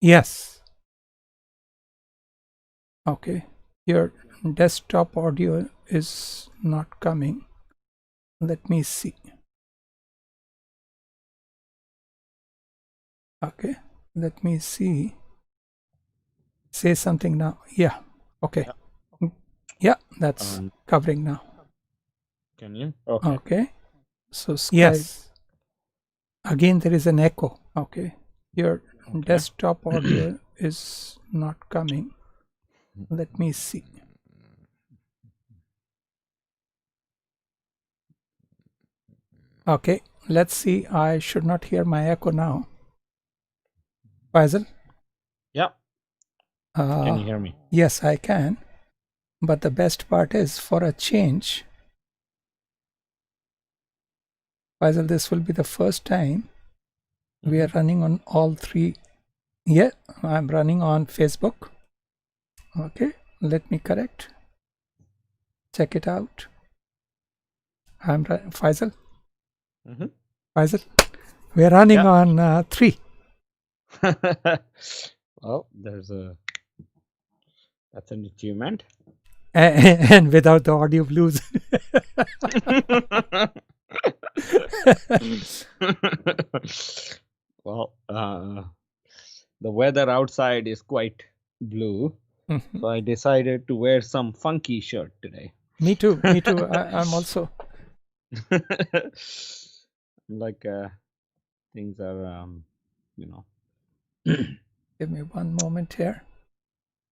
Yes. Okay. Your desktop audio is not coming. Let me see. Okay. Let me see. Say something now. Yeah. Okay. Yeah. Yeah, that's covering now. Can you? Okay. Okay. So yes. Again, there is an echo. Okay. Your Okay. desktop audio is not coming. Let me see. Okay. Let's see. I should not hear my echo now. Faisal? Yeah. Can you hear me? Yes, I can. But the best part is for a change, Faisal, this will be the first time we are running on all three. Yeah, I'm running on Facebook. Okay, let me correct. Check it out. Faisal. Faisal, we are running Yeah. on 3. Well, that's an achievement. And without the audio blues. Well, the weather outside is quite blue, Mhm. so I decided to wear some funky shirt today. Me too. Me too. I'm also. Like things are, you know. Give me one moment here.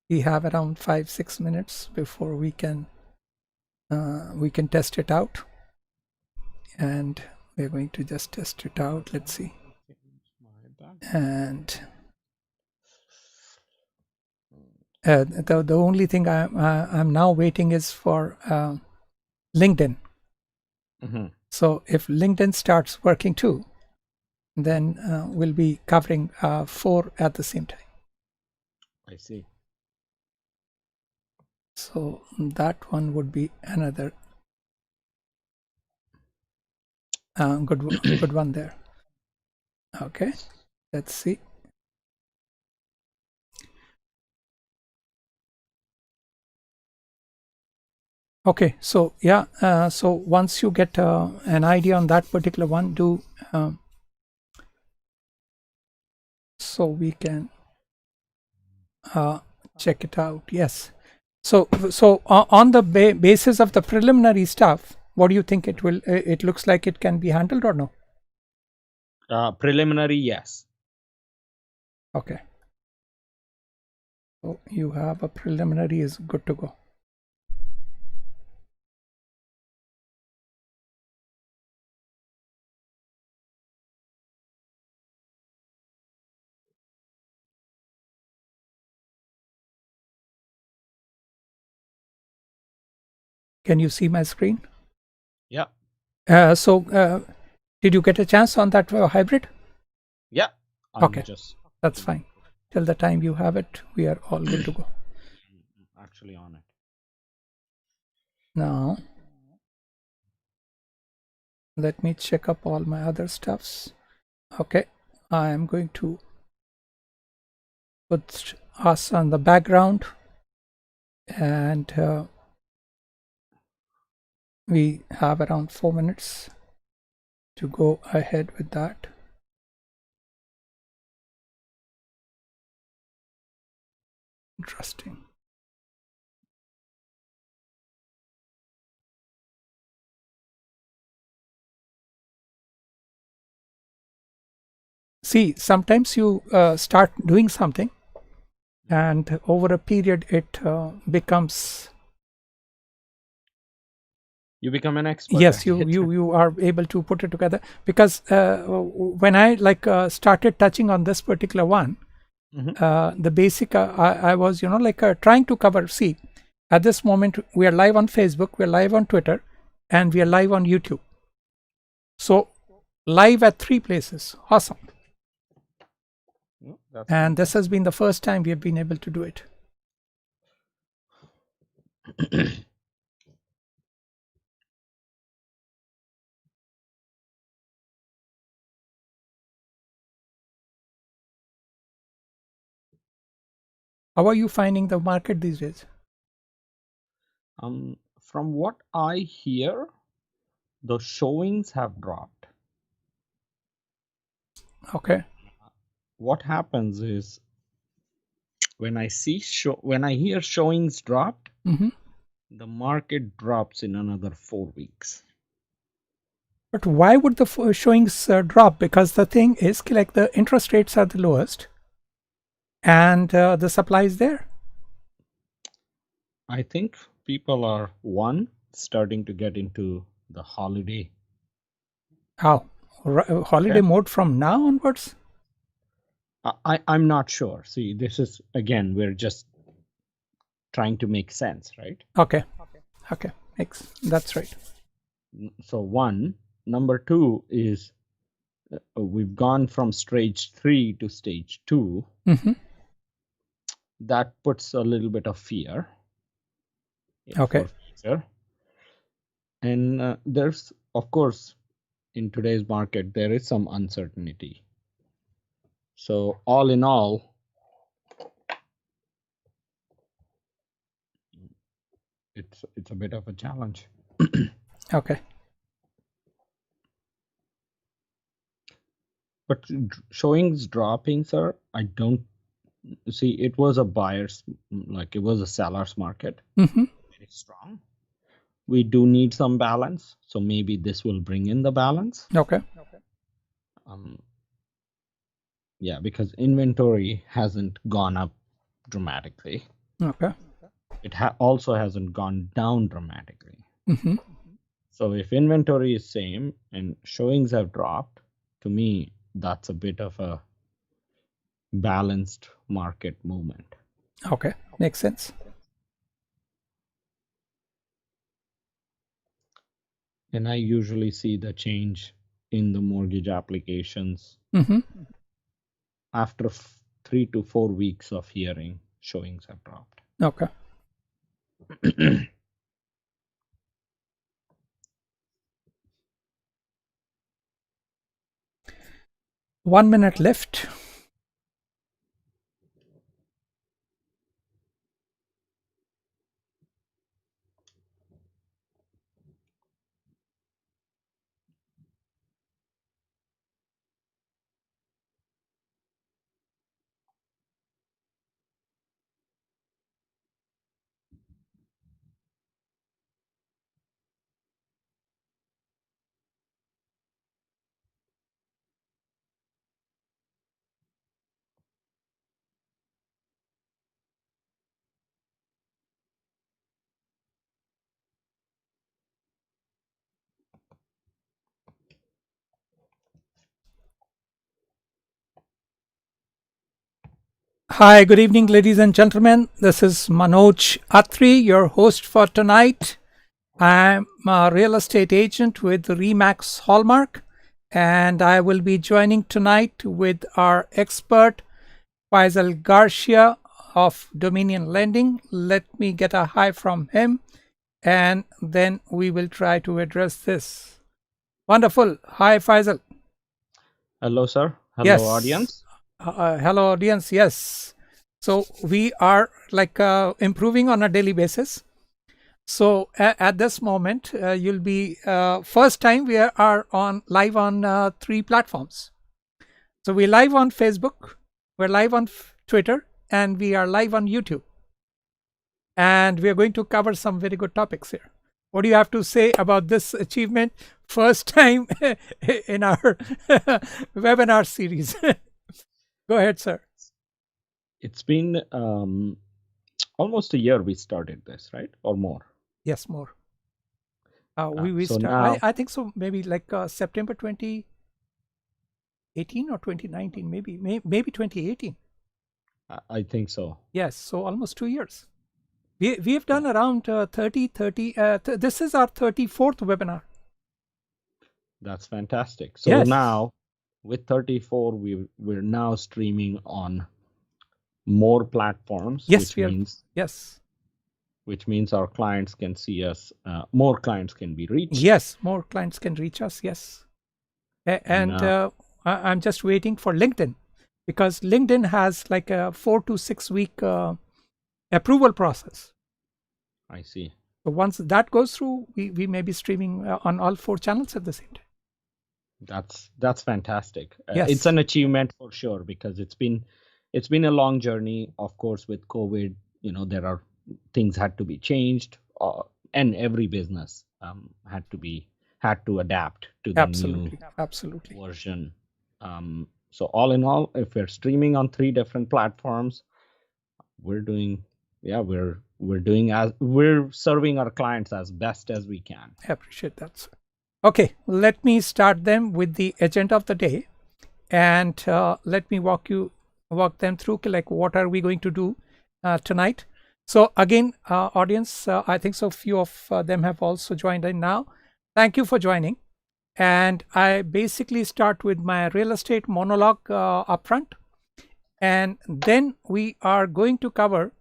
We have around 5-6 minutes before we can test it out, and we're going to just test it out. Let's see. And the only thing I'm now waiting is for LinkedIn. So if LinkedIn starts working too, then we'll be covering 4 at the same time. I see. So that one would be another good one there. Okay, let's see. Okay, so yeah, so once you get an idea on that particular one, do so we can check it out. Yes. So on the basis of the preliminary stuff, what do you think it will? It looks like it can be handled or no? Preliminary, yes. Okay. So you have a preliminary is good to go. Can you see my screen? Yeah. So did you get a chance on that hybrid? Yeah. Okay, that's fine. Till the time you have it, we are all good to go. Actually on it. Now, let me check up all my other stuffs. Okay, I am going to put us on the background, and we have around 4 minutes to go ahead with that. Interesting. See, sometimes you start doing something, and over a period it becomes. You become an expert. Yes, you are able to put it together, because when I started touching on this particular one, the basic I was trying to cover. See, at this moment we are live on Facebook, we're live on Twitter, and we are live on YouTube. So live at 3 places. Awesome. And this has been the first time we have been able to do it. How are you finding the market these days? From what I hear, the showings have dropped. Okay. What happens is when I hear showings dropped, Mm-hmm. the market drops in another 4 weeks. But why would the showings drop? Because the thing is, like, the interest rates are the lowest, and the supply is there. I think people are starting to get into the holiday. How? Holiday mode from now onwards? I'm not sure. See, this is again, we're just trying to make sense, right? Okay. That's right. So number two is we've gone from stage 3 to stage 2. Mm-hmm. That puts a little bit of fear. Okay. For future. And there's, of course, in today's market, there is some uncertainty. So all in all, it's a bit of a challenge. Okay. But showings dropping, sir, I don't see. It was a it was a seller's market. Mm-hmm. Very strong. We do need some balance, so maybe this will bring in the balance. Okay. Yeah, because inventory hasn't gone up dramatically. Okay. It also hasn't gone down dramatically. Mm-hmm. So if inventory is same and showings have dropped, to me, that's a bit of a balanced market movement. Okay. Makes sense. And I usually see the change in the mortgage applications Mm-hmm. after 3 to 4 weeks of hearing showings have dropped. Okay. 1 minute left. Hi, good evening, ladies and gentlemen. This is Manoj Atri, your host for tonight. I'm a real estate agent with Remax Hallmark, and I will be joining tonight with our expert, Faisal Garcia of Dominion Lending. Let me get a hi from him, and then we will try to address this. Wonderful. Hi, Faisal. Hello, sir. Hello, Yes. audience. Hello, audience. Yes. So we are like improving on a daily basis. So at this moment, you'll be first time we are on live on 3 platforms. So we're live on Facebook, we're live on Twitter, and we are live on YouTube. And we are going to cover some very good topics here. What do you have to say about this achievement? First time in our webinar series. Go ahead, sir. It's been almost a year we started this, right? Or more? Yes, more. So now, I think so, maybe like September 2018 or 2019, maybe 2018. I think so. Yes, so almost 2 years. We have done around 30. This is our 34th webinar. That's fantastic. So Yes. now, with 34, we're now streaming on more platforms, Yes, which means our clients can see us. More clients can be reached. Yes, more clients can reach us. Yes, and I'm just waiting for LinkedIn, because LinkedIn has like a 4 to 6 week approval process. I see. So once that goes through, we may be streaming on all 4 channels at the same time. That's fantastic. Yes. It's an achievement for sure, because it's been a long journey. Of course, with COVID, there are things had to be changed, and every business had to adapt to the new version. So all in all, if we're streaming on 3 different platforms, we're serving our clients as best as we can. I appreciate that, sir. Okay, let me start them with the agenda of the day, and let me walk them through, like what are we going to do tonight. So again, audience, I think so few of them have also joined in now. Thank you for joining. And I basically start with my real estate monologue upfront, and then we are going to cover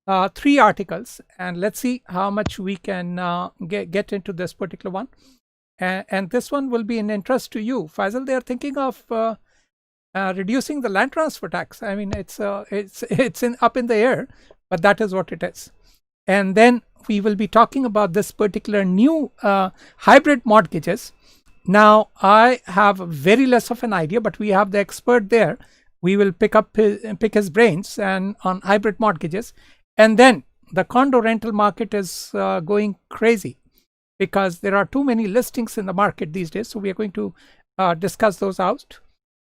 3 articles, and let's see how much we can get into this particular one. And this one will be an interest to you. Faisal, they are thinking of reducing the land transfer tax. I mean, it's up in the air, but that is what it is. And then we will be talking about this particular new hybrid mortgages. Now, I have very less of an idea, but we have the expert there. We will pick his brains and on hybrid mortgages. And then the condo rental market is going crazy because there are too many listings in the market these days. So we are going to discuss those out.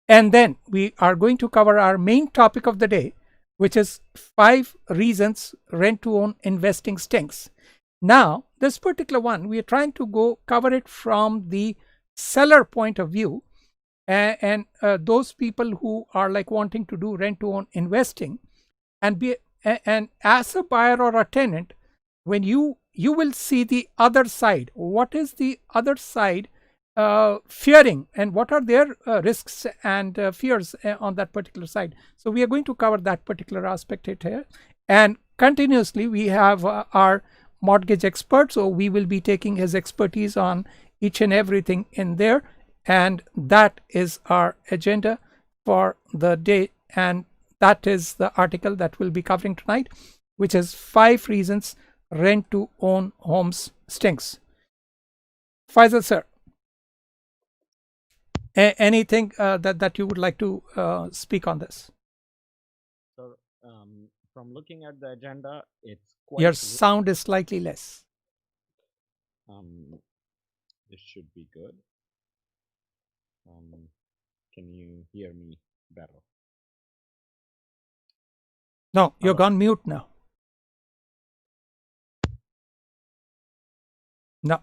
And then we are going to cover our main topic of the day, which is 5 reasons rent-to-own investing stinks. Now, this particular one, we are trying to cover it from the seller point of view, and those people who are like wanting to do rent-to-own investing, and as a buyer or a tenant, when you will see the other side. What is the other side fearing, and what are their risks and fears on that particular side? So we are going to cover that particular aspect here. And continuously we have our mortgage expert, so we will be taking his expertise on each and everything in there, and that is our agenda for the day. And that is the article that we'll be covering tonight, which is 5 reasons rent-to-own homes stinks. Faisal, sir, anything that you would like to speak on this? So, from looking at the agenda, it's quite... Your sound is slightly less. This should be good. Can you hear me better? No, you're gone mute now. No.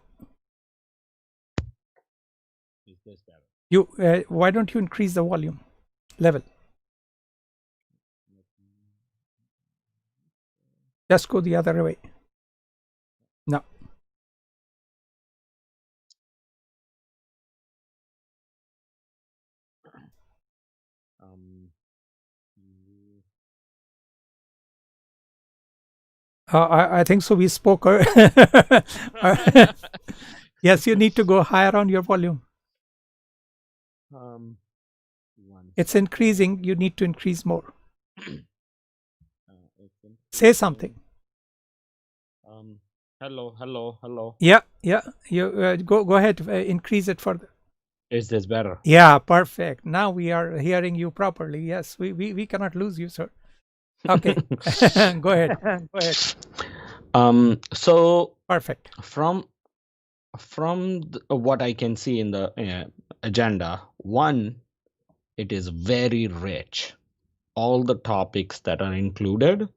Is this better? Why don't you increase the volume level? Just go the other way. No. I think so. We spoke. Yes, you need to go higher on your volume. It's increasing. You need to increase more. Say something. Hello. Yeah. You go ahead. Increase it further. Is this better? Yeah, perfect. Now we are hearing you properly. Yes, we cannot lose you, sir. Okay. Go ahead. So perfect. From what I can see in the agenda, one, it is very rich. All the topics that are included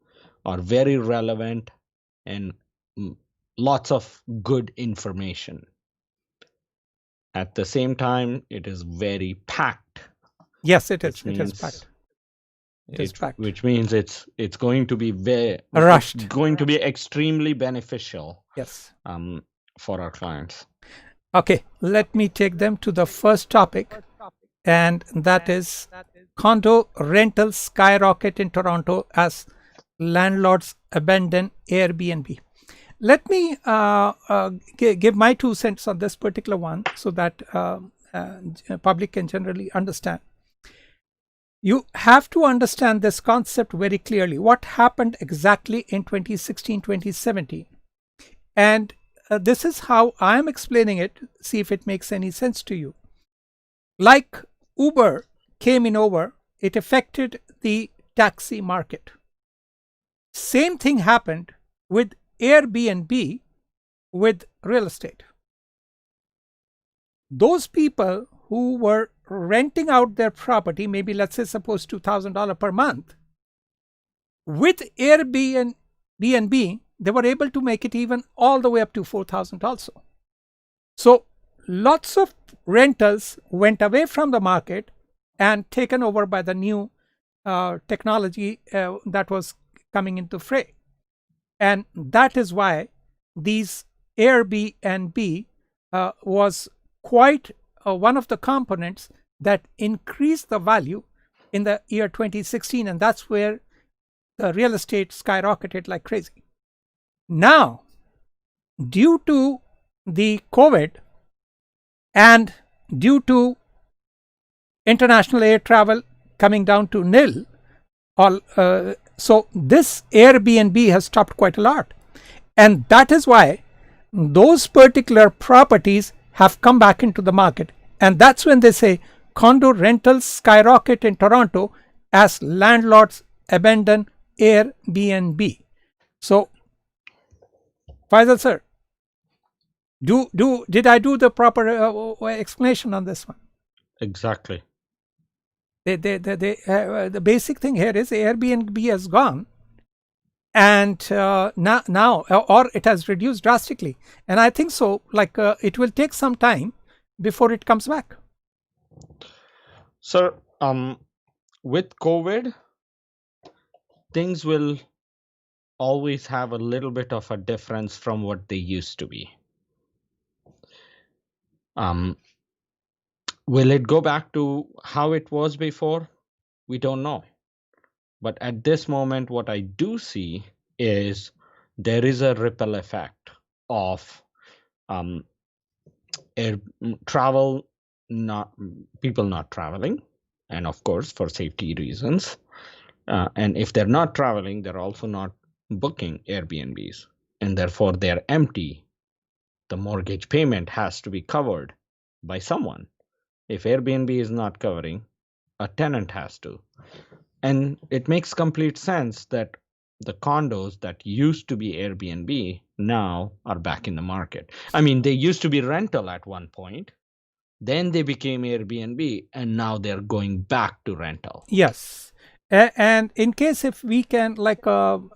are very relevant and lots of good information. At the same time, it is very packed. Yes, it is. It is packed. Which means it's going to be very rushed. It's going to be extremely beneficial. Yes. For our clients. Okay, let me take them to the first topic, and that is condo rentals skyrocket in Toronto as landlords abandon Airbnb. Let me give my 2 cents on this particular one so that public can generally understand. You have to understand this concept very clearly. What happened exactly in 2016, 2017? And this is how I'm explaining it. See if it makes any sense to you. Like Uber came in over, it affected the taxi market. Same thing happened with Airbnb with real estate. Those people who were renting out their property, maybe let's say suppose $2,000 per month, with Airbnb, they were able to make it even all the way up to $4,000 also. So lots of rentals went away from the market and taken over by the new technology that was coming into fray. And that is why these Airbnb was quite one of the components that increased the value in the year 2016, and that's where the real estate skyrocketed like crazy. Now, due to the COVID and due to international air travel coming down to nil, so this Airbnb has stopped quite a lot. And that is why those particular properties have come back into the market. And that's when they say condo rentals skyrocket in Toronto as landlords abandon Airbnb. So, Faisal sir, did I do the proper explanation on this one? Exactly. The basic thing here is Airbnb has gone, and now or it has reduced drastically, and I think so like it will take some time before it comes back. Sir, with COVID, things will always have a little bit of a difference from what they used to be. Will it go back to how it was before? We don't know. But at this moment, what I do see is there is a ripple effect of travel, not people not traveling, and of course for safety reasons. And if they're not traveling, they're also not booking Airbnbs, and therefore they're empty. The mortgage payment has to be covered by someone. If Airbnb is not covering, a tenant has to. And it makes complete sense that the condos that used to be Airbnb now are back in the market. I mean, they used to be rental at one point, then they became Airbnb, and now they're going back to rental. Yes. And in case if we can like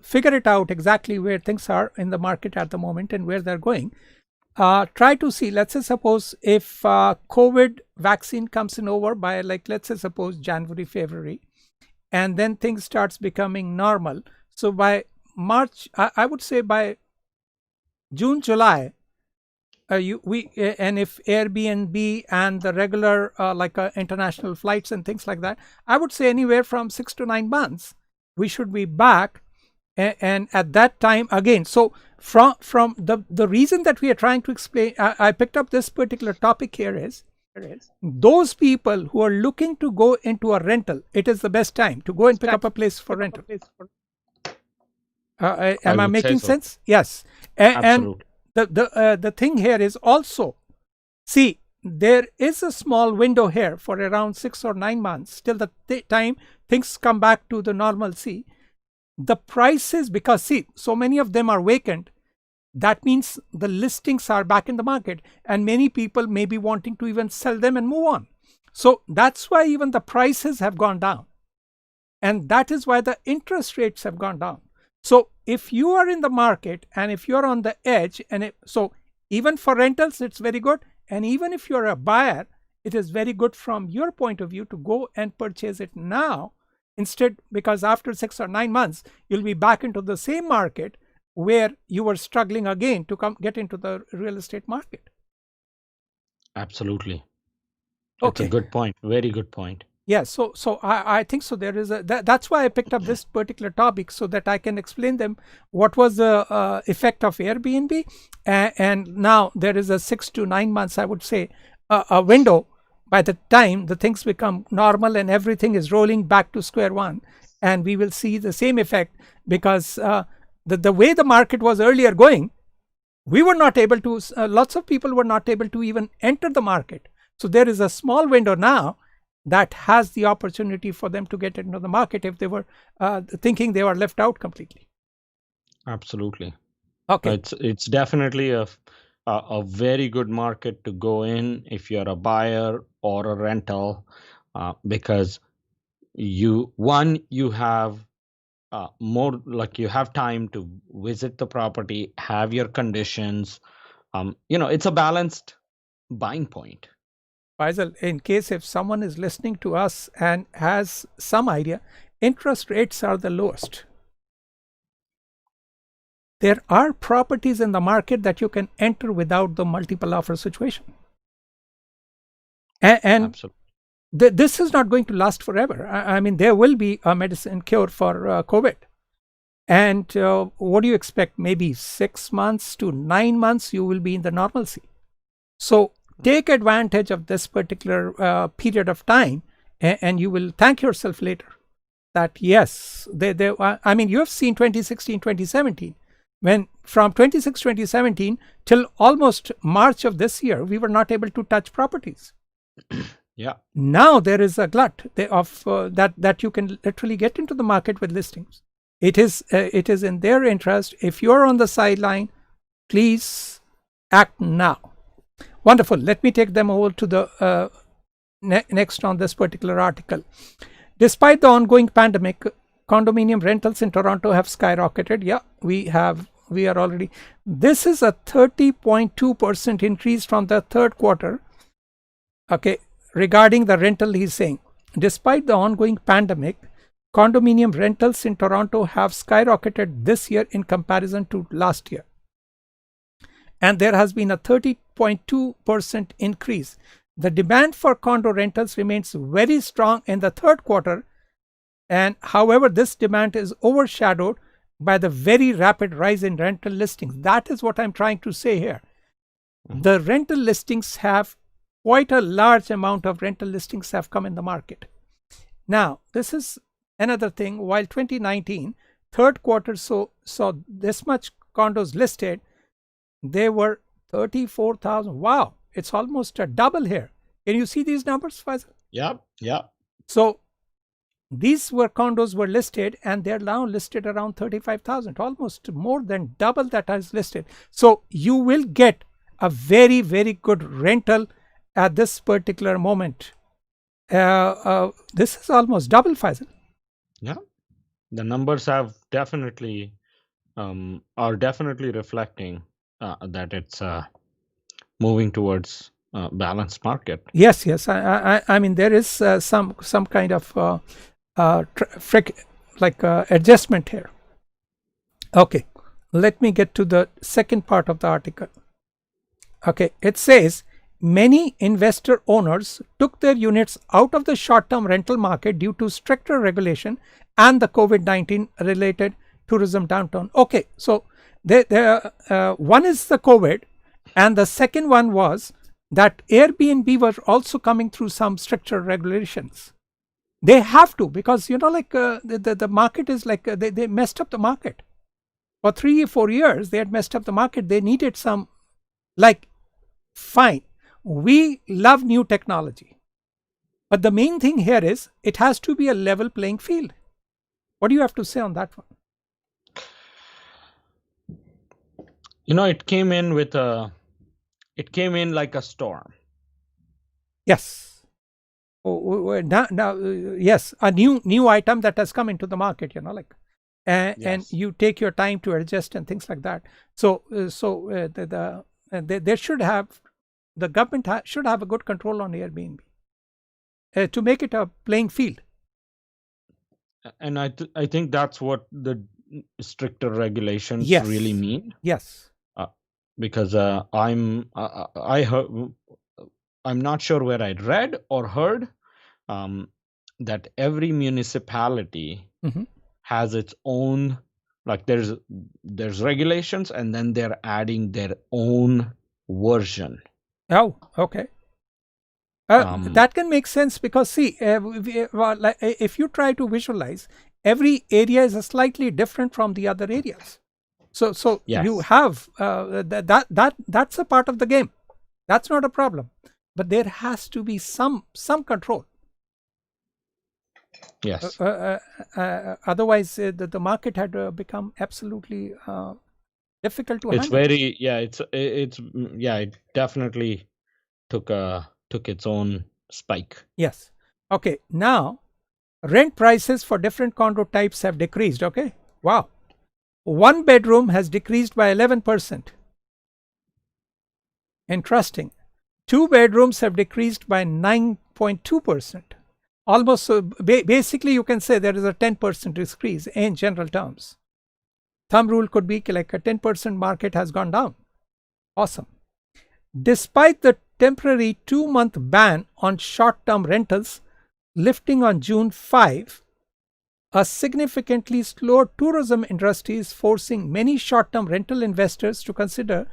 figure it out exactly where things are in the market at the moment and where they're going, try to see, let's say suppose if COVID vaccine comes in over by like let's say suppose January, February, and then things starts becoming normal. So by March, I would say by June, July, and if Airbnb and the regular like international flights and things like that, I would say anywhere from 6 to 9 months we should be back. And at that time again, so from the reason that we are trying to explain, I picked up this particular topic here is those people who are looking to go into a rental, it is the best time to go and pick up a place for rental. Am I making sense? Yes. And the thing here is also, see, there is a small window here for around 6 or 9 months till the time things come back to the normalcy. The prices, because see, so many of them are vacant, that means the listings are back in the market and many people may be wanting to even sell them and move on. So that's why even the prices have gone down, and that is why the interest rates have gone down. So if you are in the market and if you're on the edge, and so even for rentals it's very good, and even if you're a buyer, it is very good from your point of view to go and purchase it now instead, because after 6 or 9 months you'll be back into the same market where you were struggling again to get into the real estate market. Absolutely. Okay. It's a good point. Very good point. Yeah, so I think so there is that's why I picked up this particular topic, so that I can explain them what was the effect of Airbnb, and now there is a 6 to 9 months, I would say, a window by the time the things become normal and everything is rolling back to square one, and we will see the same effect, because the way the market was earlier going, we were not able to, lots of people were not able to even enter the market. So there is a small window now that has the opportunity for them to get into the market if they were thinking they were left out completely. Absolutely. Okay. It's definitely a very good market to go in if you're a buyer or a rental, because you have more, like, you have time to visit the property, have your conditions. It's a balanced buying point. Faisal, in case if someone is listening to us and has some idea, interest rates are the lowest. There are properties in the market that you can enter without the multiple offer situation. And Absolutely. this is not going to last forever. I mean, there will be a medicine cure for COVID. And what do you expect? Maybe 6 months to 9 months, you will be in the normalcy. So take advantage of this particular period of time, and you will thank yourself later that yes, I mean, you have seen 2016, 2017. When from 2017 till almost March of this year, we were not able to touch properties. Yeah. Now there is a glut of that you can literally get into the market with listings. It is in their interest. If you're on the sideline, please act now. Wonderful. Let me take them over to the next on this particular article. Despite the ongoing pandemic, condominium rentals in Toronto have skyrocketed. Yeah, we are already. This is a 30.2% increase from the third quarter. Okay, regarding the rental, he's saying, despite the ongoing pandemic, condominium rentals in Toronto have skyrocketed this year in comparison to last year. And there has been a 30.2% increase. The demand for condo rentals remains very strong in the third quarter, and however, this demand is overshadowed by the very rapid rise in rental listings. That is what I'm trying to say here. The rental listings have quite a large amount of rental listings have come in the market. Now, this is another thing. While 2019 third quarter saw this much condos listed, they were 34,000. Wow, it's almost a double here. Can you see these numbers, Faisal? Yeah. So these condos were listed, and they're now listed around 35,000, almost more than double that is listed. So you will get a very, very good rental at this particular moment. This is almost double, Faisal. Yeah. The numbers have definitely are definitely reflecting that it's moving towards balanced market. Yes. I mean, there is some kind of adjustment here. Okay, let me get to the second part of the article. Okay, it says many investor owners took their units out of the short-term rental market due to stricter regulation and the COVID-19 related tourism downturn. Okay, so one is the COVID, and the second one was that Airbnb were also coming through some stricter regulations. They have to, because the market is they messed up the market for 3 or 4 years. They had messed up the market. They needed some, fine, we love new technology, but the main thing here is it has to be a level playing field. What do you have to say on that one? It came in like a storm. Yes. Now, yes, a new item that has come into the market, and Yes. you take your time to adjust and things like that. So there should have, the government should have a good control on Airbnb to make it a playing field. And I think that's what the stricter regulations Yes. really mean. Yes. Because I'm not sure where I read or heard that every municipality has its own, there's regulations, and then they're adding their own version. Oh, okay. That can make sense because see, if you try to visualize, every area is slightly different from the other areas. So Yes. you have that's a part of the game. That's not a problem, but there has to be some control. Yes. Otherwise, the market had become absolutely difficult to It's handle. very it definitely took its own spike. Yes. Okay. Now, rent prices for different condo types have decreased. Okay. Wow. One bedroom has decreased by 11%. Interesting. Two bedrooms have decreased by 9.2%. Almost, so basically you can say there is a 10% decrease in general terms. Thumb rule could be like a 10% market has gone down. Awesome. Despite the temporary 2-month ban on short-term rentals lifting on June 5, a significantly slower tourism industry is forcing many short-term rental investors to consider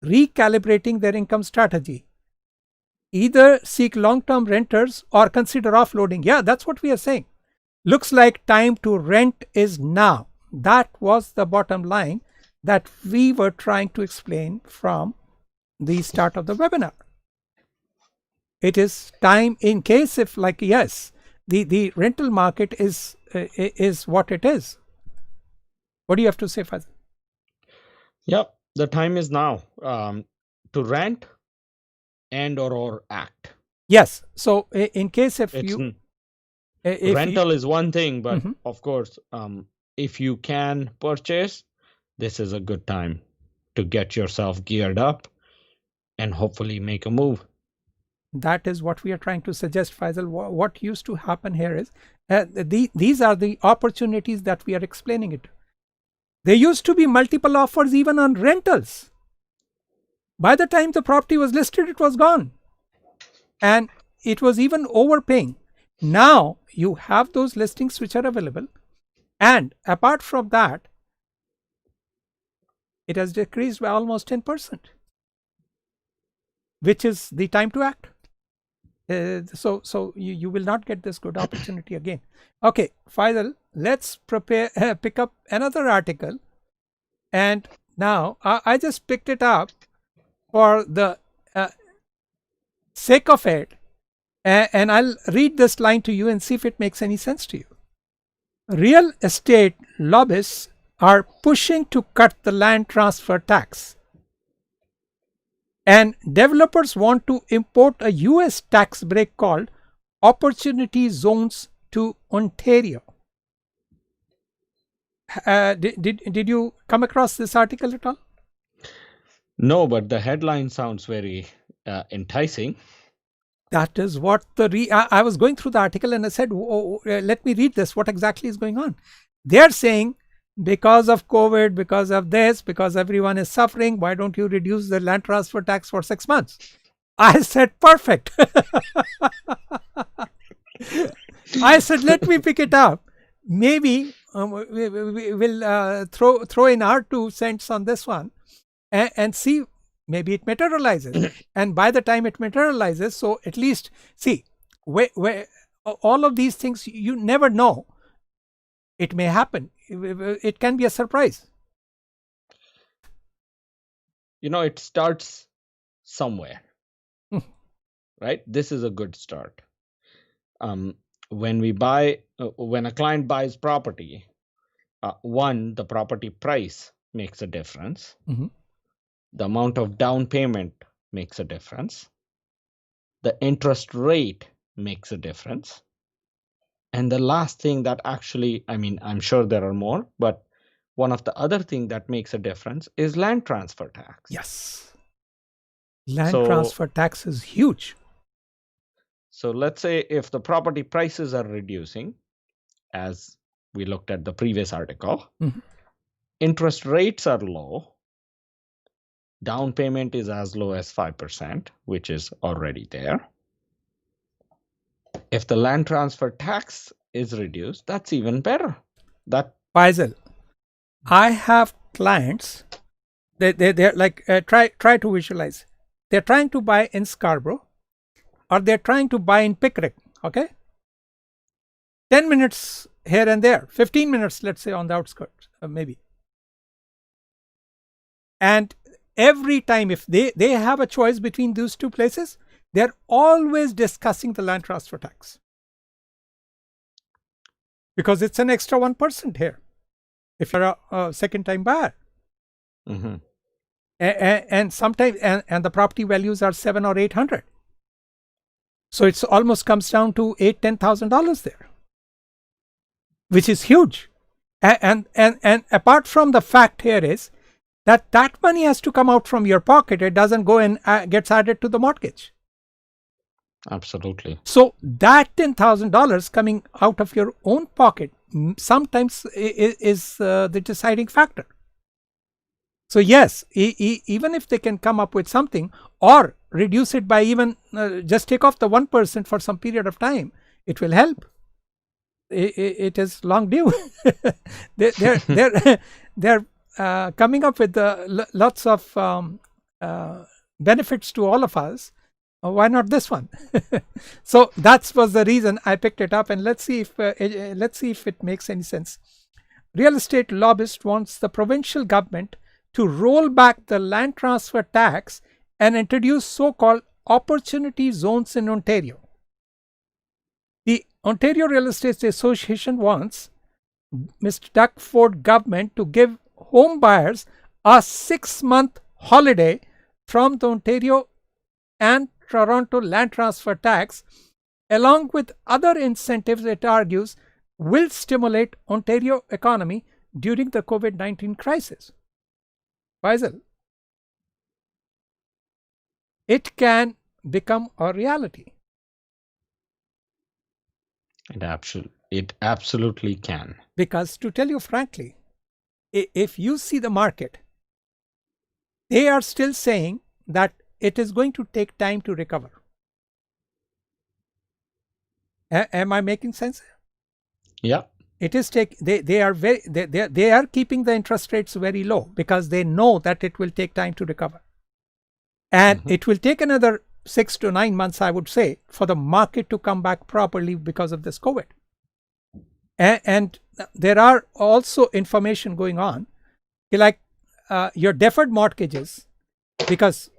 recalibrating their income strategy. Either seek long-term renters or consider offloading. Yeah, that's what we are saying. Looks like time to rent is now. That was the bottom line that we were trying to explain from the start of the webinar. It is time in case if like, yes, the rental market is what it is. What do you have to say, Fazil? Yep, the time is now to rent and or act. Yes. So in case if rental is one thing, but Mhm. of course, if you can purchase, this is a good time to get yourself geared up and hopefully make a move. That is what we are trying to suggest, Faisal. What used to happen here is these are the opportunities that we are explaining it. There used to be multiple offers even on rentals. By the time the property was listed, it was gone. And it was even overpaying. Now you have those listings which are available. And apart from that, it has decreased by almost 10%, which is the time to act. So you will not get this good opportunity again. Okay, Faisal, let's pick up another article. And now I just picked it up for the sake of it. And I'll read this line to you and see if it makes any sense to you. Real estate lobbyists are pushing to cut the land transfer tax. And developers want to import a US tax break called Opportunity Zones to Ontario. Did you come across this article at all? No, but the headline sounds very enticing. That is what I was going through the article and I said, let me read this. What exactly is going on? They are saying because of COVID, because of this, because everyone is suffering, why don't you reduce the land transfer tax for 6 months? I said, perfect. I said, let me pick it up. Maybe we will throw in our 2 cents on this one and see, maybe it materializes. And by the time it materializes, so at least, see, where all of these things, you never know. It may happen. It can be a surprise. It starts somewhere, right? This is a good start. When a client buys property, one, the property price makes a difference. Mm-hmm. The amount of down payment makes a difference. The interest rate makes a difference. And the last thing that actually, I'm sure there are more, but one of the other thing that makes a difference is land transfer tax. Yes. Land transfer tax is huge. So let's say if the property prices are reducing, as we looked at the previous article, Mm-hmm. interest rates are low, down payment is as low as 5%, which is already there. If the land transfer tax is reduced, that's even better. Faisal, I have clients, they're like, try to visualize. They're trying to buy in Scarborough or they're trying to buy in Pickering, okay? 10 minutes here and there, 15 minutes, let's say, on the outskirts, maybe. And every time, if they have a choice between those two places, they're always discussing the land transfer tax. Because it's an extra 1% here if you're a second-time buyer. Mm-hmm. And sometimes, and the property values are $700 or $800. So it's almost comes down to $8,000-$10,000 there, which is huge. And apart from the fact here is that money has to come out from your pocket. It doesn't go and gets added to the mortgage. Absolutely. So that $10,000 coming out of your own pocket sometimes is the deciding factor. So yes, even if they can come up with something or reduce it by even just take off the 1% for some period of time, it will help. It is long due. They're coming up with lots of benefits to all of us. Why not this one? So that was the reason I picked it up, and let's see if it makes any sense. Real estate lobbyist wants the provincial government to roll back the land transfer tax and introduce so-called opportunity zones in Ontario. The Ontario Real Estate Association wants Mr. Doug Ford government to give home buyers a 6-month holiday from the Ontario and Toronto land transfer tax, along with other incentives it argues will stimulate Ontario economy during the COVID-19 crisis. Faisal, it can become a reality. It absolutely can. Because to tell you frankly, if you see the market, they are still saying that it is going to take time to recover. Am I making sense? Yeah. It is they are keeping the interest rates very low because they know that it will take time to recover. And it will take another 6 to 9 months, I would say, for the market to come back properly because of this COVID. And there are also information going on, like your deferred mortgages, because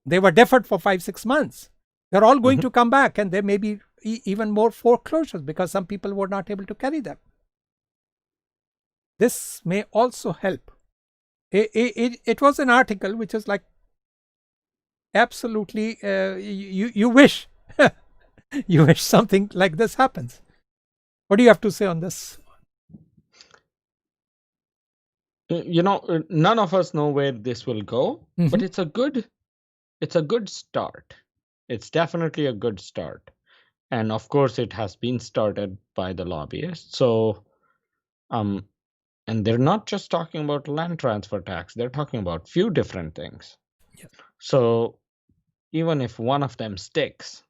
they were deferred for 5-6 months. They're all going to come back, and there may be even more foreclosures because some people were not able to carry them. This may also help. It was an article which is like absolutely you wish you wish something like this happens. What do you have to say on this? None of us know where this will go, but it's a good start. It's definitely a good start. And of course, it has been started by the lobbyists. So, and they're not just talking about land transfer tax. They're talking about few different things. Yes. So, even if one of them sticks,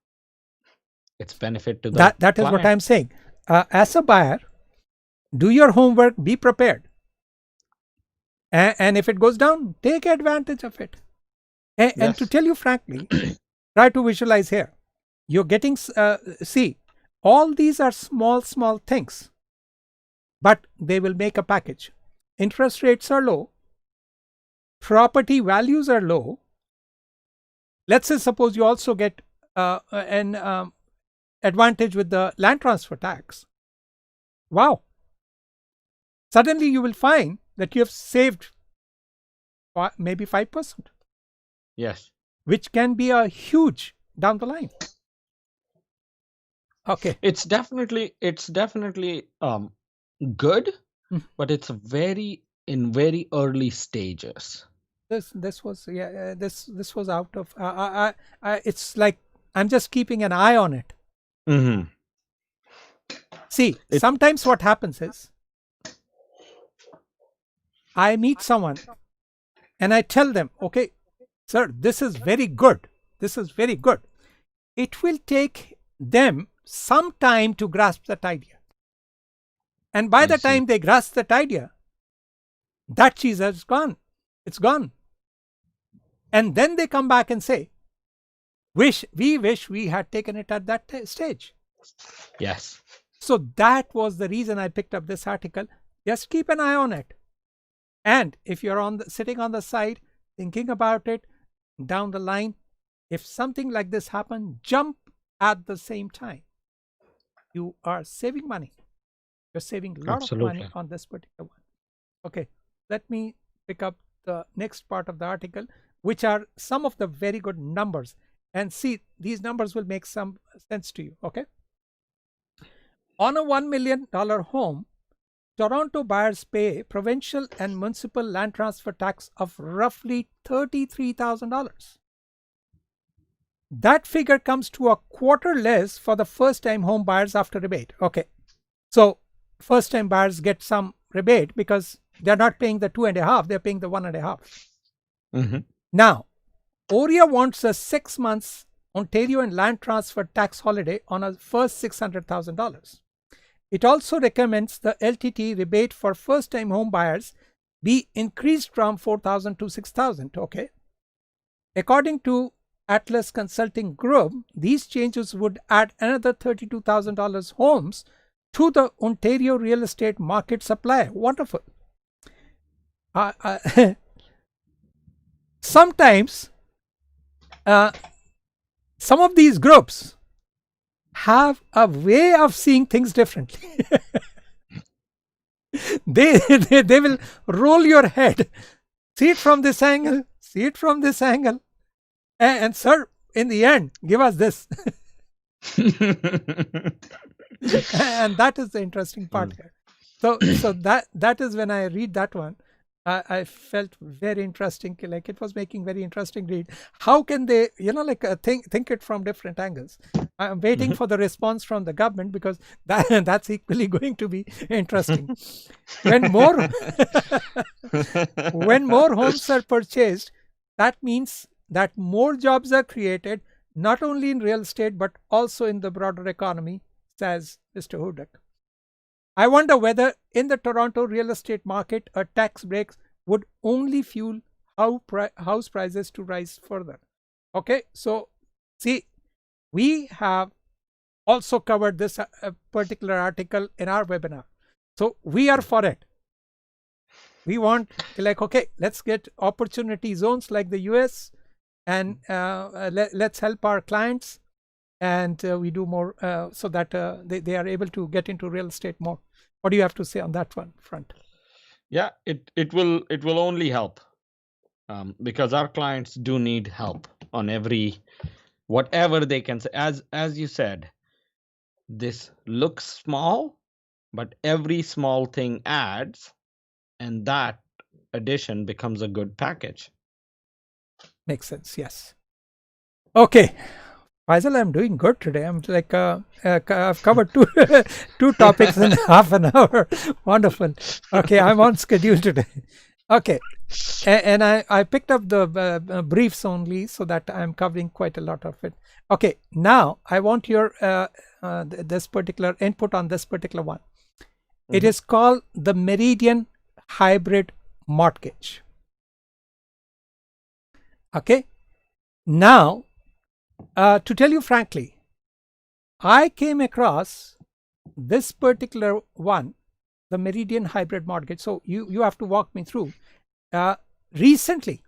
it's benefit to the that client. is what I'm saying. As a buyer, do your homework, be prepared. And if it goes down, take advantage of it. And to tell you frankly, try to visualize here. You're getting, see, all these are small things, but they will make a package. Interest rates are low. Property values are low. Let's say, suppose you also get an advantage with the land transfer tax. Wow. Suddenly you will find that you have saved maybe 5%. Yes. Which can be a huge down the line. Okay. It's definitely good, but it's in very early stages. This was this was out of it's like I'm just keeping an eye on it. See, sometimes what happens is I meet someone and I tell them, okay, sir, this is very good. This is very good. It will take them some time to grasp that idea. And by the time they grasp that idea, that cheese is gone. It's gone. And then they come back and say, We wish we had taken it at that stage. Yes. So that was the reason I picked up this article. Just keep an eye on it. And if you're sitting on the side thinking about it down the line, if something like this happens, jump at the same time. You are saving money. You're saving a lot of money on this particular one. Okay, let me pick up the next part of the article, which are some of the very good numbers. And see, these numbers will make some sense to you. Okay. On a $1 million home, Toronto buyers pay provincial and municipal land transfer tax of roughly $33,000. That figure comes to a quarter less for the first-time home buyers after rebate. Okay, so first-time buyers get some rebate because they're not paying the 2.5, they're paying the 1.5. Mm-hmm. Now, OREA wants a 6 months Ontario and land transfer tax holiday on a first $600,000. It also recommends the LTT rebate for first-time home buyers be increased from $4,000 to $6,000. Okay. According to Atlas Consulting Group, these changes would add another $32,000 homes to the Ontario real estate market supply. Wonderful. Sometimes some of these groups have a way of seeing things differently. they will roll your head, see it from this angle, see it from this angle, and sir, in the end, give us this. And that is the interesting part here. So that is when I read that one, I felt very interesting. Like it was making very interesting read. How can they, think it from different angles? I'm waiting for the response from the government because that's equally going to be interesting. When more homes are purchased, that means that more jobs are created, not only in real estate but also in the broader economy, says Mr. Hudak. I wonder whether in the Toronto real estate market a tax break would only fuel house prices to rise further. Okay, so see, we have also covered this particular article in our webinar. So we are for it. We want, like, okay, let's get opportunity zones like the US, and let's help our clients, and we do more so that they are able to get into real estate more. What do you have to say on that one front? Yeah, it will only help because our clients do need help on whatever they can say. As you said, this looks small, but every small thing adds, and that addition becomes a good package. Makes sense. Yes. Okay. Faisal, I'm doing good today. I'm like, I've covered two topics in half an hour. Wonderful. Okay, I'm on schedule today. Okay, and I picked up the briefs only so that I'm covering quite a lot of it. Okay, now I want your this particular input on this particular one. It is called the Meridian Hybrid Mortgage. Okay, now, to tell you frankly, I came across this particular one, the Meridian Hybrid Mortgage. So you have to walk me through. Recently,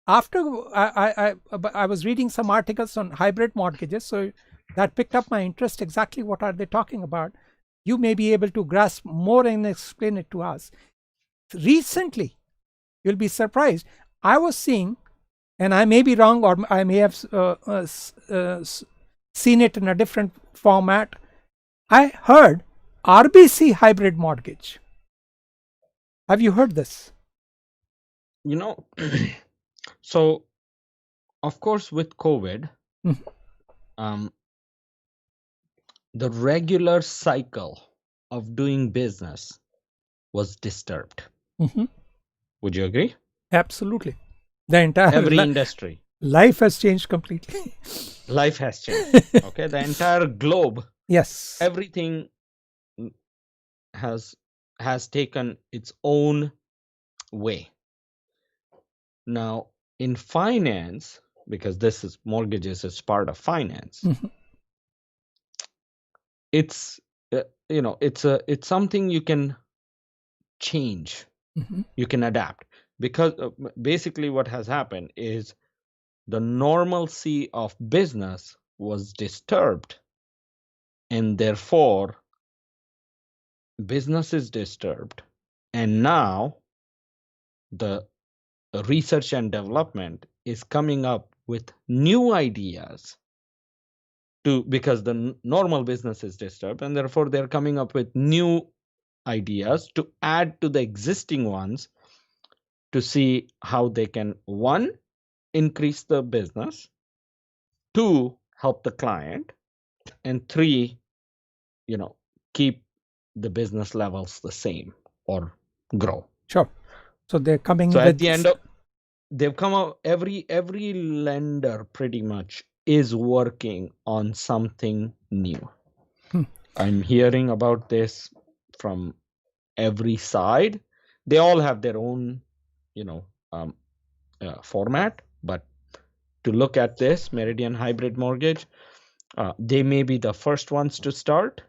after I was reading some articles on hybrid mortgages, so that picked up my interest. Exactly what are they talking about? You may be able to grasp more and explain it to us. Recently, you'll be surprised. I was seeing, and I may be wrong, or I may have seen it in a different format. I heard RBC hybrid mortgage. Have you heard this? So of course with COVID, the regular cycle of doing business was disturbed. Would you agree? Absolutely. The entire every industry, life has changed completely. Life has changed. Okay, the entire globe. Yes. Everything has taken its own way. Now, in finance, because this is mortgages is part of finance. It's it's something you can change, you can adapt, because basically what has happened is the normalcy of business was disturbed, and therefore business is disturbed, and now the research and development is coming up with new ideas because the normal business is disturbed, and therefore they're coming up with new ideas to add to the existing ones to see how they can, one, increase the business, two, help the client, and three, keep the business levels the same or grow. Sure. So they're coming So with at the end of, they've come out, every lender pretty much is working on something new. I'm hearing about this from every side. They all have their own format, but to look at this Meridian hybrid mortgage, they may be the first ones to start.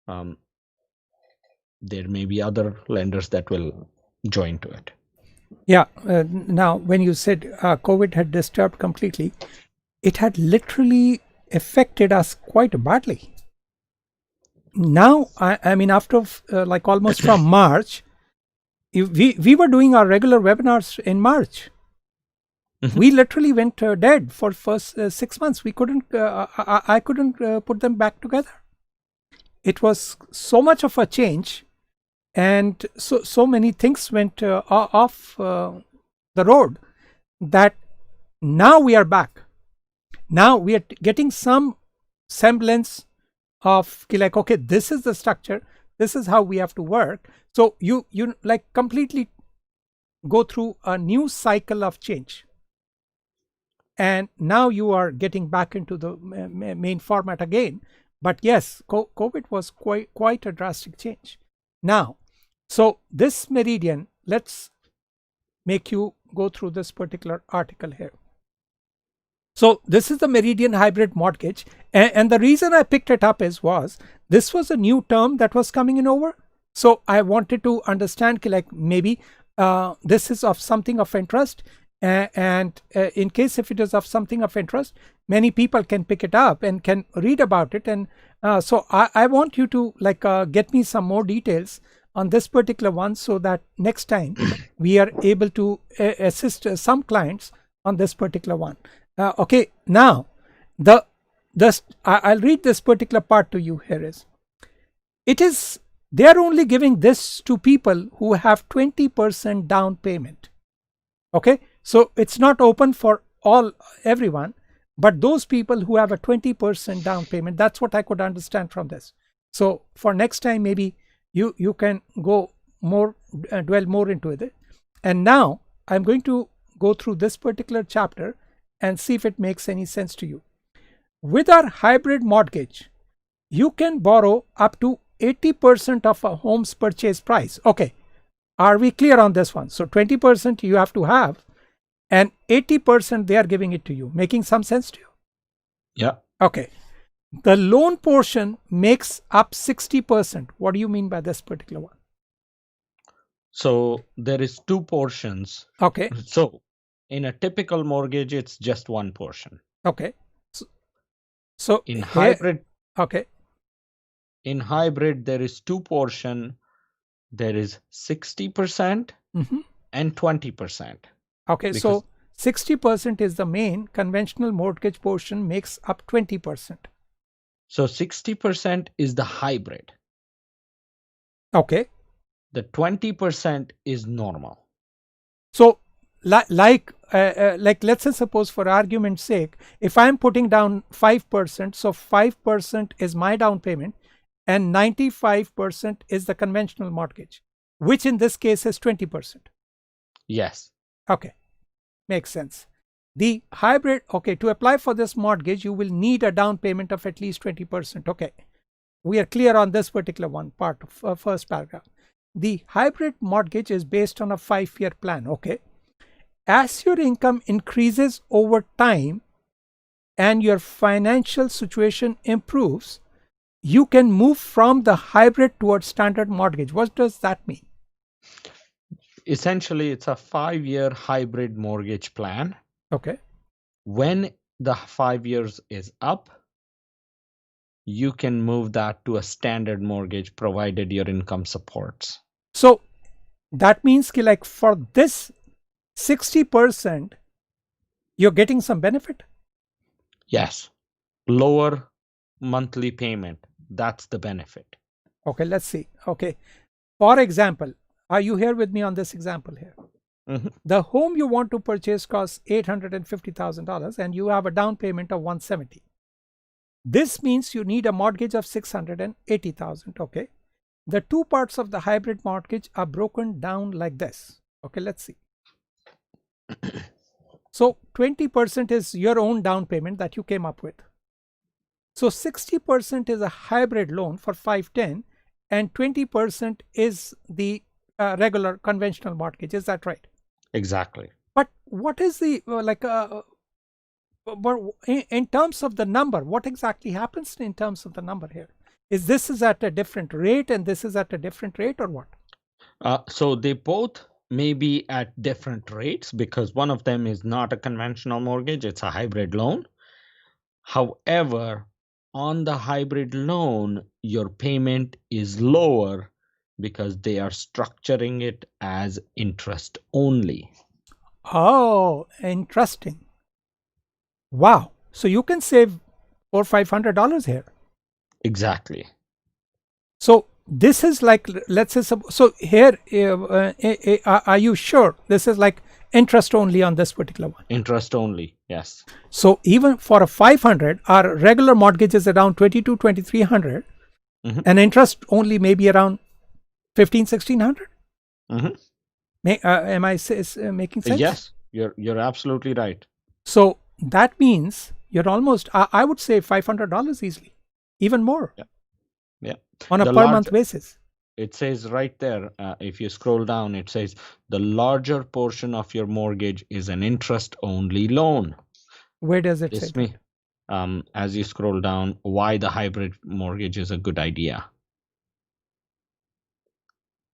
There may be other lenders that will join to it. Yeah. Now, when you said COVID had disturbed completely, it had literally affected us quite badly. Now, I mean, after like almost from March, we were doing our regular webinars in March. We literally went dead for first 6 months. We couldn't, I couldn't put them back together. It was so much of a change, and so many things went off the road that now we are back. Now we are getting some semblance of like, okay, this is the structure, this is how we have to work. So you like completely go through a new cycle of change, and now you are getting back into the main format again. But yes, COVID was quite a drastic change. Now, so this Meridian, let's make you go through this particular article here. So this is the Meridian hybrid mortgage, and the reason I picked it up was this was a new term that was coming in over. So I wanted to understand like maybe this is of something of interest, and in case if it is of something of interest, many people can pick it up and can read about it. And so I want you to like get me some more details on this particular one, so that next time we are able to assist some clients on this particular one. Okay, now I'll read this particular part to you. Here is, it is, they are only giving this to people who have 20% down payment. Okay, so it's not open for everyone, but those people who have a 20% down payment, that's what I could understand from this. So for next time, maybe you can go more, dwell more into it. And now I'm going to go through this particular chapter and see if it makes any sense to you. With our hybrid mortgage, you can borrow up to 80% of a home's purchase price. Okay, are we clear on this one? So 20% you have to have, and 80% they are giving it to you. Making some sense to you? Yeah. Okay. The loan portion makes up 60%. What do you mean by this particular one? So there is two portions. Okay. So in a typical mortgage, it's just one portion. Okay. So in hybrid, okay. In hybrid, there is two portion. There is 60% and 20%. Okay, so 60% is the main. Conventional mortgage portion makes up 20%. So 60% is the hybrid. Okay. The 20% is normal. So like let's say, suppose for argument's sake, if I'm putting down 5%, so 5% is my down payment and 95% is the conventional mortgage, which in this case is 20%. Yes. Okay, makes sense. The hybrid, okay, to apply for this mortgage, you will need a down payment of at least 20%. Okay, we are clear on this particular one part of first paragraph. The hybrid mortgage is based on a 5-year plan. Okay, as your income increases over time and your financial situation improves, you can move from the hybrid towards standard mortgage. What does that mean? Essentially, it's a 5-year hybrid mortgage plan. Okay. When the 5 years is up, you can move that to a standard mortgage provided your income supports. So that means like for this 60%, you're getting some benefit? Yes. Lower monthly payment. That's the benefit. Okay, let's see. Okay. For example, are you here with me on this example here? Mm-hmm. The home you want to purchase costs $850,000 and you have a down payment of $170,000. This means you need a mortgage of $680,000. Okay. The two parts of the hybrid mortgage are broken down like this. Okay, let's see. So 20% is your own down payment that you came up with. So 60% is a hybrid loan for 510 and 20% is the regular conventional mortgage. Is that right? Exactly. But what is the but in terms of the number, what exactly happens in terms of the number here? Is this is at a different rate and this is at a different rate, or what? So they both may be at different rates because one of them is not a conventional mortgage, it's a hybrid loan. However, on the hybrid loan, your payment is lower because they are structuring it as interest only. Oh, interesting. Wow. So you can save $400-$500 here. Exactly. So this is like, let's say, so here, are you sure this is like interest only on this particular one? Interest only, yes. So even for a 500, our regular mortgage is around 2,300, and interest only maybe around 1,500-1,600. Am I making sense? Yes, you're absolutely right. So that means you're almost, I would say $500 easily, even more. Yeah. On a per month basis. It says right there, if you scroll down, it says the larger portion of your mortgage is an interest only loan. Where does it say that? As you scroll down, why the hybrid mortgage is a good idea.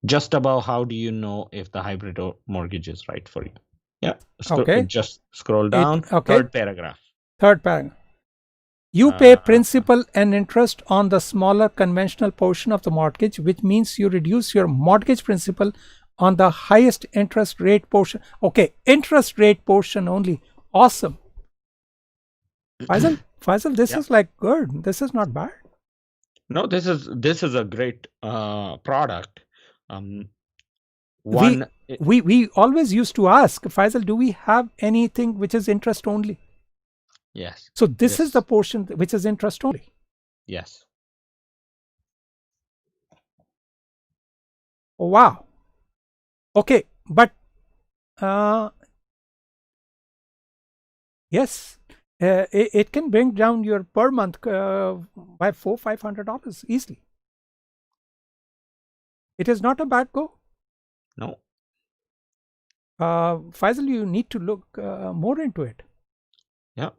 Just about how do you know if the hybrid mortgage is right for you? Yeah. Okay. Just scroll down. Okay. Third paragraph. You pay principal and interest on the smaller conventional portion of the mortgage, which means you reduce your mortgage principal on the highest interest rate portion. Okay, interest rate portion only. Awesome. Faisal, this is like good. This is not bad. No, this is a great product. We always used to ask, Faisal, do we have anything which is interest only? Yes. So this is the portion which is interest only. Yes. Oh, wow. Okay, but yes, it can bring down your per month by $400-$500 easily. It is not a bad go. No. Faisal, you need to look more into it. Yeah,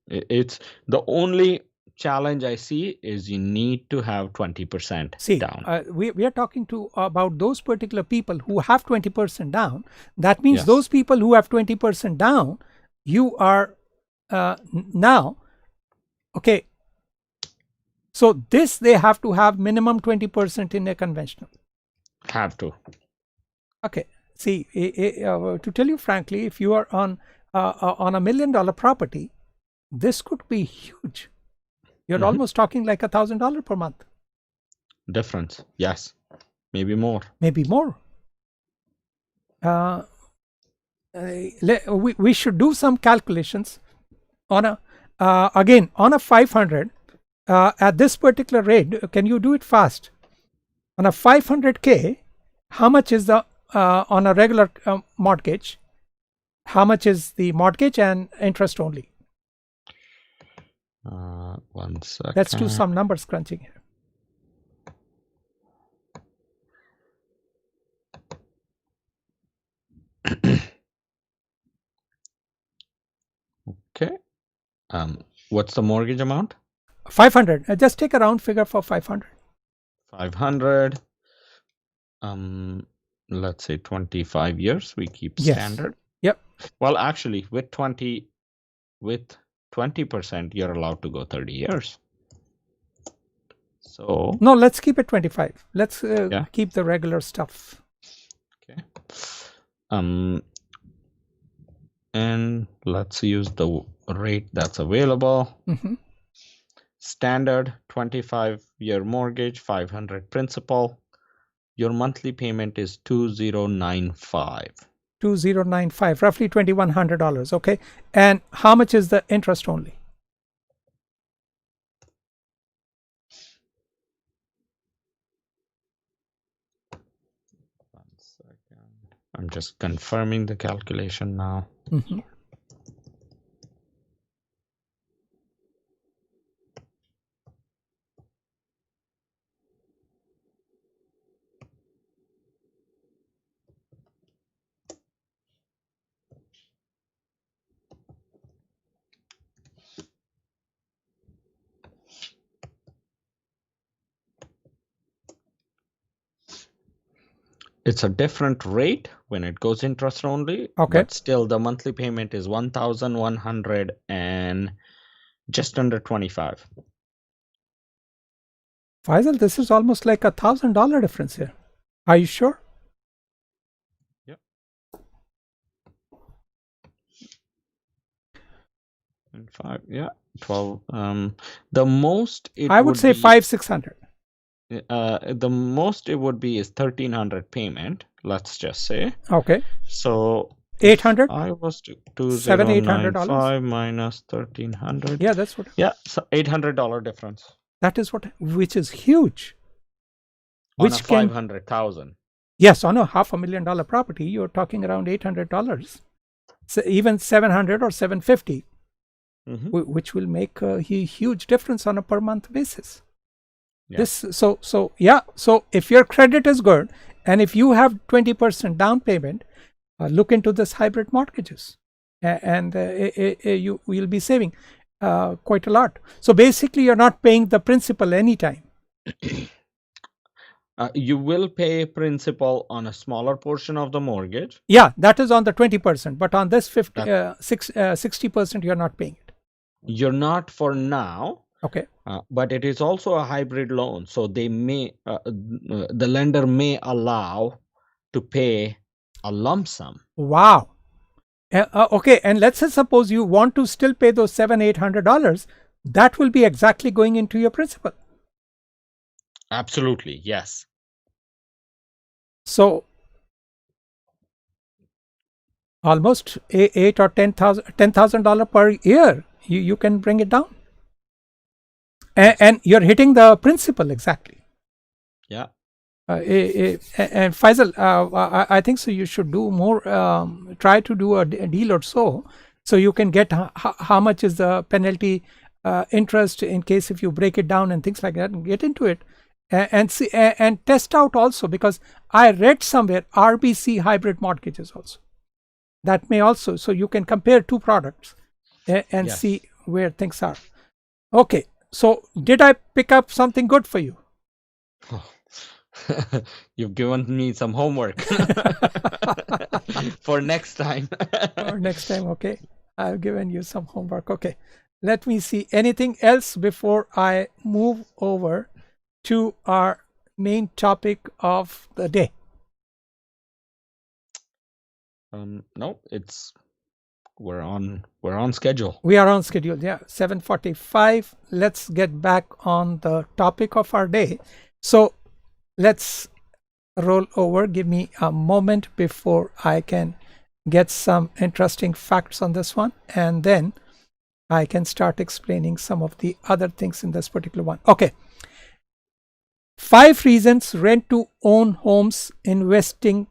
it's the only challenge I see is you need to have 20% down. We are talking about those particular people who have 20% down. That means those people who have 20% down, you are now, okay. So this, they have to have minimum 20% in a conventional. Have to. Okay. See, to tell you frankly, if you are on $1 million property, this could be huge. You're almost talking like $1,000 per month. Difference, yes. Maybe more. Maybe more. We should do some calculations on a again on a 500 at this particular rate. Can you do it fast? On a 500K, how much is the on a regular mortgage? How much is the mortgage and interest only? 1 second. Let's do some numbers crunching here. What's the mortgage amount? 500. Just take a round figure for 500. 500. Let's say 25 years. We keep standard. Yep. Well, actually, with 20%, you're allowed to go 30 years. So no, let's keep it 25. Let's keep the regular stuff. Okay. And let's use the rate that's available. Standard 25-year mortgage, 500 principal. Your monthly payment is $2095. $2095, roughly $2,100. Okay. And how much is the interest only? One second. I'm just confirming the calculation now. It's a different rate when it goes interest only. Okay. But still, the monthly payment is $1,100 and just under 25. Faisal, this is almost like $1,000 difference here. Are you sure? Yep. And 5, yeah, 12. The most I would say 500-600. The most it would be is 1,300 payment. Let's just say. Okay. So 800. I was to $700-800 minus 1,300. Yeah, that's what. Yeah, so $800 difference. That is what, which is huge. On a 500,000. Yes, on a $500,000 property, you're talking around $800. So even 700 or 750, which will make a huge difference on a per month basis. Yeah. So if your credit is good and if you have 20% down payment, look into this hybrid mortgages, and you will be saving quite a lot. So basically, you're not paying the principal anytime. You will pay principal on a smaller portion of the mortgage. Yeah, that is on the 20%, but on this 60%, you're not paying it. You're not for now. Okay. But it is also a hybrid loan, so they may the lender may allow to pay a lump sum. Wow. Okay, and let's say suppose you want to still pay those $700-800, that will be exactly going into your principal. Absolutely, yes. So almost $8,000 or $10,000 per year, you can bring it down. And you're hitting the principal exactly. Yeah. And Faisal, I think so. You should do more. Try to do a deal or so you can get how much is the penalty interest in case if you break it down and things like that, and get into it and see and test out also, because I read somewhere RBC hybrid mortgages also. That may also, so you can compare two products and see where things are. Okay. So did I pick up something good for you? You've given me some homework for next time. For next time, okay. I've given you some homework. Okay. Let me see. Anything else before I move over to our main topic of the day? No, we're on schedule. We are on schedule. Yeah, 7:45. Let's get back on the topic of our day. So let's roll over. Give me a moment before I can get some interesting facts on this one, and then I can start explaining some of the other things in this particular one. Okay. 5 reasons rent to own homes investing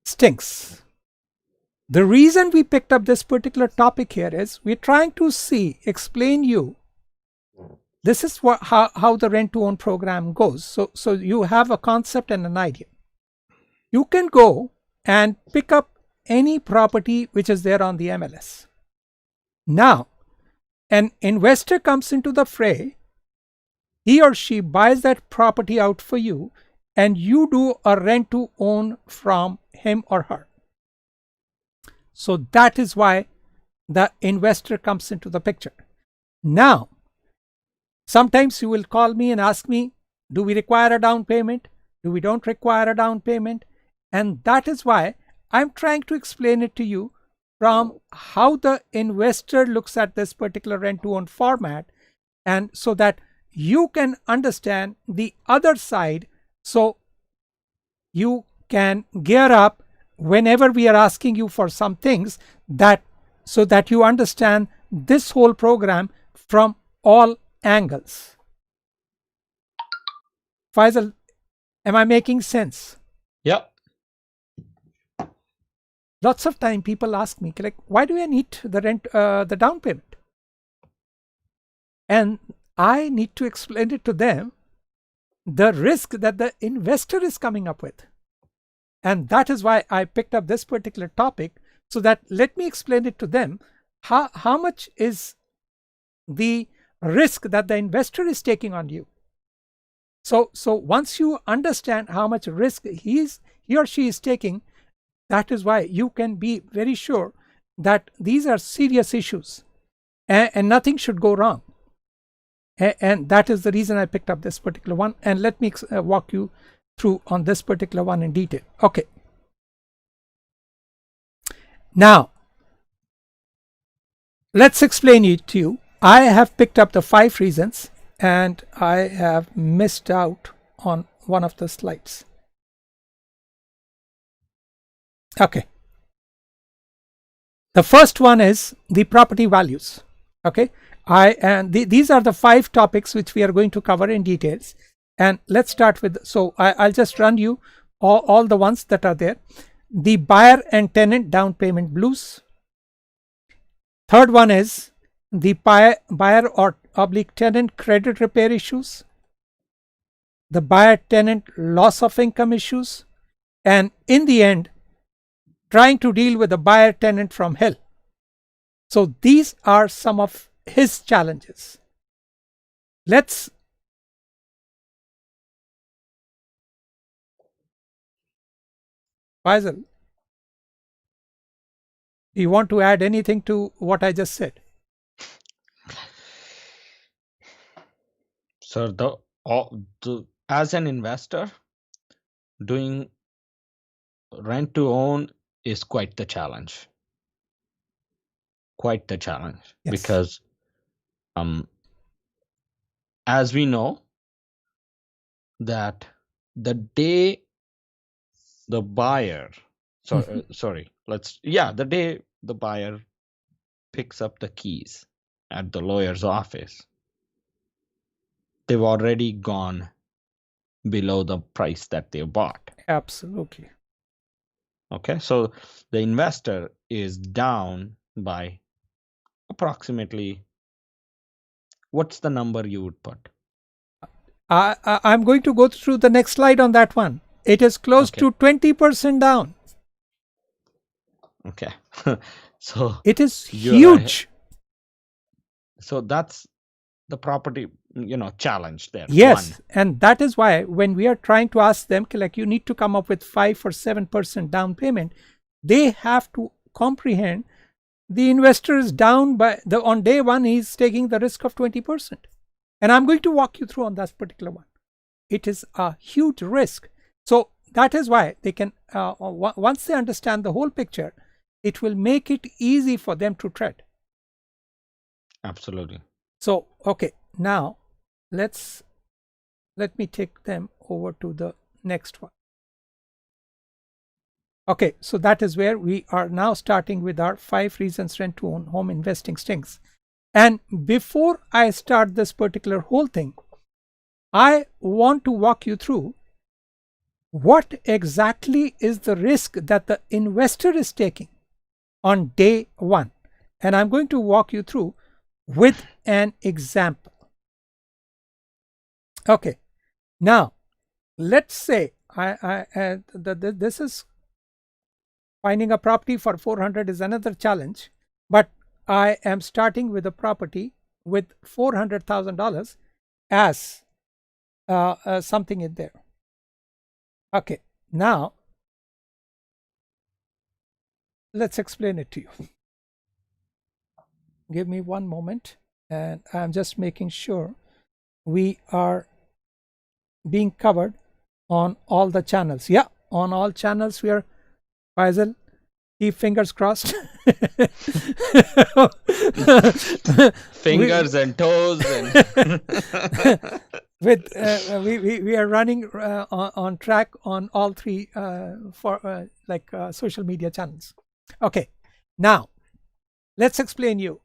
stinks. The reason we picked up this particular topic here is we're trying to explain you. This is how the rent to own program goes. So you have a concept and an idea. You can go and pick up any property which is there on the MLS. Now, an investor comes into the fray, he or she buys that property out for you, and you do a rent to own from him or her. So that is why the investor comes into the picture. Now, sometimes you will call me and ask me, do we require a down payment? Do we don't require a down payment? And that is why I'm trying to explain it to you from how the investor looks at this particular rent to own format, and so that you can understand the other side, so you can gear up whenever we are asking you for some things, that so that you understand this whole program from all angles. Faisal, am I making sense? Yep. Lots of time people ask me, like, why do I need the down payment? And I need to explain it to them, the risk that the investor is coming up with. And that is why I picked up this particular topic, so that let me explain it to them. How much is the risk that the investor is taking on you? So once you understand how much risk he or she is taking, that is why you can be very sure that these are serious issues, and nothing should go wrong. And that is the reason I picked up this particular one. And let me walk you through on this particular one in detail. Okay. Now, let's explain it to you. I have picked up the 5 reasons, and I have missed out on one of the slides. Okay. The first one is the property values. Okay. These are the 5 topics which we are going to cover in details. And let's start with, so I'll just run you all the ones that are there. The buyer and tenant down payment blues. Third one is the buyer or oblique tenant credit repair issues, the buyer tenant loss of income issues, and in the end, trying to deal with the buyer tenant from hell. So these are some of his challenges. Let's Faisal, do you want to add anything to what I just said? So as an investor, doing rent to own is quite the challenge. Quite the challenge. Yes. Because as we know, that the day the buyer the day the buyer picks up the keys at the lawyer's office, they've already gone below the price that they bought. Absolutely. Okay, so the investor is down by approximately, what's the number you would put? I'm going to go through the next slide on that one. It is close to 20% down. Okay. So it is huge. So that's the property, challenge there. Yes. One. And that is why when we are trying to ask them, like, you need to come up with 5 or 7% down payment, they have to comprehend the investor is down on day one, he's taking the risk of 20%. And I'm going to walk you through on that particular one. It is a huge risk. So that is why they can, once they understand the whole picture, it will make it easy for them to tread. Absolutely. So, okay, now let me take them over to the next one. Okay, so that is where we are now starting with our 5 reasons rent to own home investing stinks. And before I start this particular whole thing, I want to walk you through what exactly is the risk that the investor is taking on day one. And I'm going to walk you through with an example. Okay, now let's say this is finding a property for 400 is another challenge, but I am starting with a property with $400,000 as something in there. Okay, now let's explain it to you. Give me one moment, and I'm just making sure we are being covered on all the channels. Yeah, on all channels we are. Faisal, keep fingers crossed. Fingers and toes. With we are running on track on all three for social media channels. Okay, now let's explain you.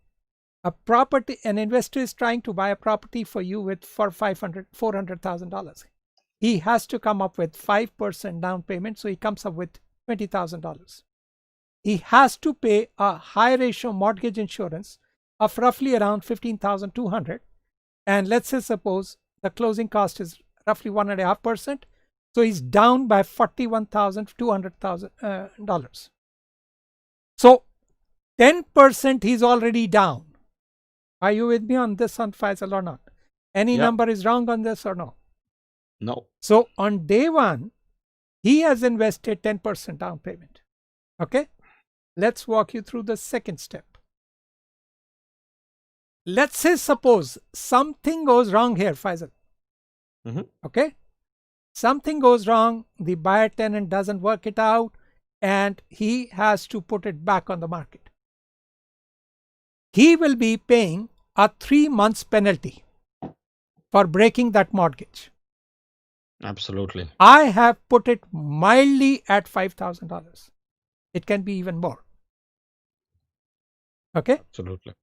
An investor is trying to buy a property for you for $400,000. He has to come up with 5% down payment, so he comes up with $20,000. He has to pay a high ratio mortgage insurance of roughly around $15,200, and let's say suppose the closing cost is roughly 1.5%, so he's down by $41,200. So 10% he's already down. Are you with me on this, on Faisal, or not? Any number is wrong on this or no? No. So on day one, he has invested 10% down payment. Okay, let's walk you through the second step. Let's say suppose something goes wrong here, Faisal. Okay, something goes wrong, the buyer tenant doesn't work it out, and he has to put it back on the market. He will be paying a 3 months penalty for breaking that mortgage. Absolutely. I have put it mildly at $5,000. It can be even more. Okay? Absolutely.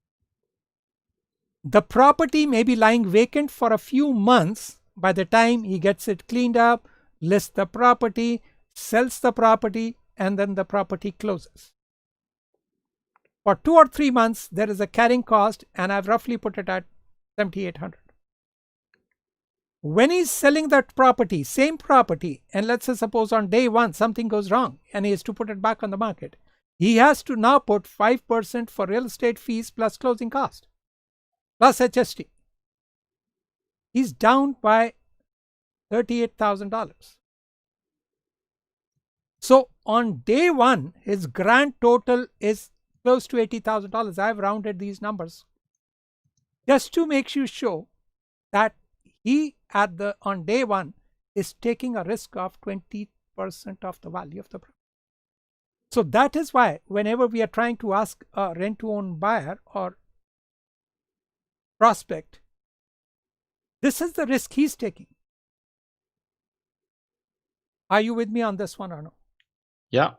The property may be lying vacant for a few months. By the time he gets it cleaned up, lists the property, sells the property, and then the property closes. For 2 or 3 months, there is a carrying cost, and I've roughly put it at $7,800. When he's selling that property, same property, and let's say suppose on day one something goes wrong and he has to put it back on the market, he has to now put 5% for real estate fees plus closing cost, plus HST. He's down by $38,000. So on day one, his grand total is close to $80,000. I've rounded these numbers just to make you show that he on day one is taking a risk of 20% of the value of the property. So that is why whenever we are trying to ask a rent to own buyer or prospect, this is the risk he's taking. Are you with me on this one or no? Yeah.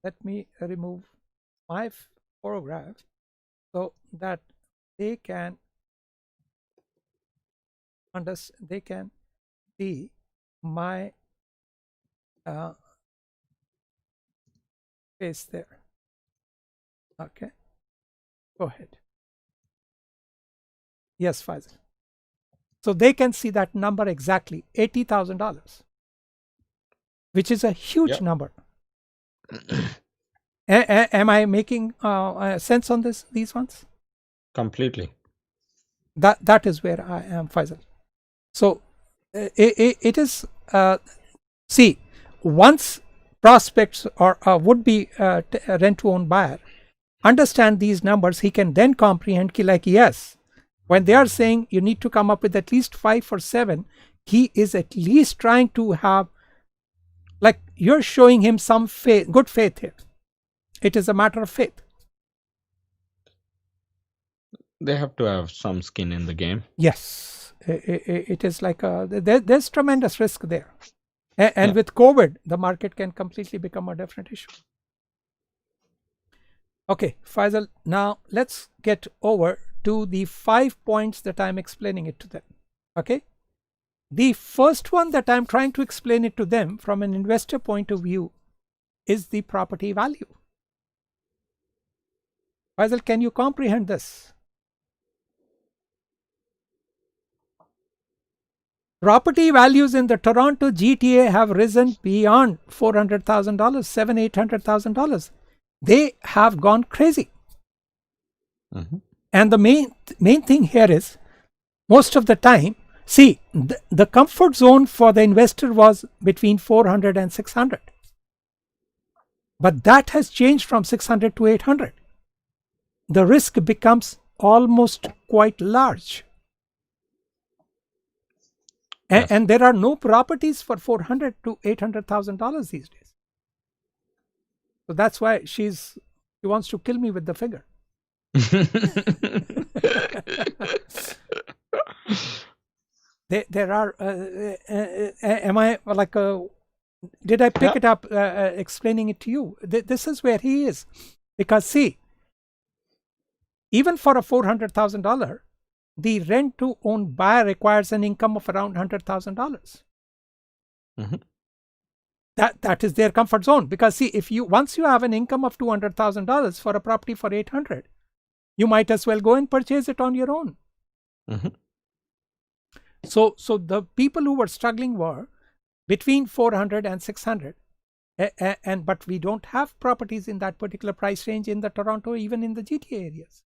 Let me remove my photograph so that they can see my face there. Okay, go ahead. Yes, Faisal. So they can see that number exactly, $80,000, which is a huge number. Am I making sense on these ones? Completely. That is where I am, Faisal. So it is, see, once prospects or would-be rent-to-own buyer understand these numbers, he can then comprehend like, yes, when they are saying you need to come up with at least 5 or 7, he is at least trying to have, like, you're showing him some faith, good faith here. It is a matter of faith. They have to have some skin in the game. Yes. It is like there's tremendous risk there, and with COVID the market can completely become a different issue. Okay, Faisal, now let's get over to the 5 points that I'm explaining it to them. Okay, the first one that I'm trying to explain it to them from an investor point of view is the property value. Faisal, can you comprehend this? Property values in the Toronto GTA have risen beyond $400,000, $700,000, $800,000. they have gone crazy. Mm-hmm. And the main thing here is, most of the time, see, the comfort zone for the investor was between 400 and 600. But that has changed from 600 to 800. The risk becomes almost quite large. Yes. And there are no properties for $400,000 to $800,000 these days. So that's why she wants to kill me with the figure. There are. Am I like? Did I pick it up explaining it to you? This is where he is, because see, even for a $400,000, the rent-to-own buyer requires an income of around $100,000. Mm-hmm. That is their comfort zone, because see, if once you have an income of $200,000 for a property for 800, you might as well go and purchase it on your own. Mm-hmm. So the people who were struggling were between 400 and 600, but we don't have properties in that particular price range in the Toronto, even in the GTA areas.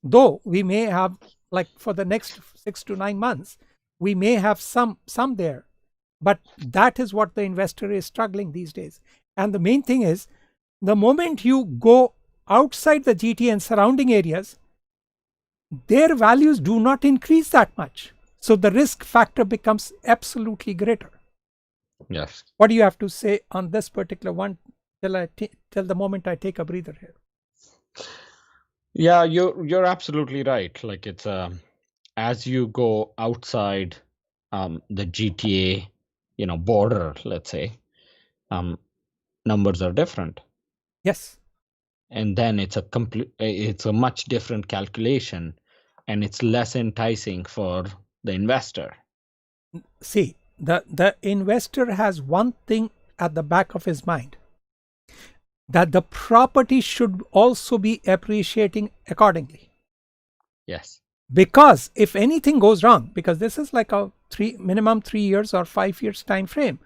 Though we may have, like for the next 6 to 9 months, we may have some there, but that is what the investor is struggling these days. And the main thing is, the moment you go outside the GTA and surrounding areas, their values do not increase that much. So the risk factor becomes absolutely greater. Yes. What do you have to say on this particular one till the moment I take a breather here? Yeah, you're absolutely right. Like it's as you go outside the GTA, border, let's say, numbers are different. Yes. And then it's a much different calculation, and it's less enticing for the investor. See, the investor has one thing at the back of his mind, that the property should also be appreciating accordingly. Yes. Because if anything goes wrong, because this is like a minimum 3 years or 5 years time frame,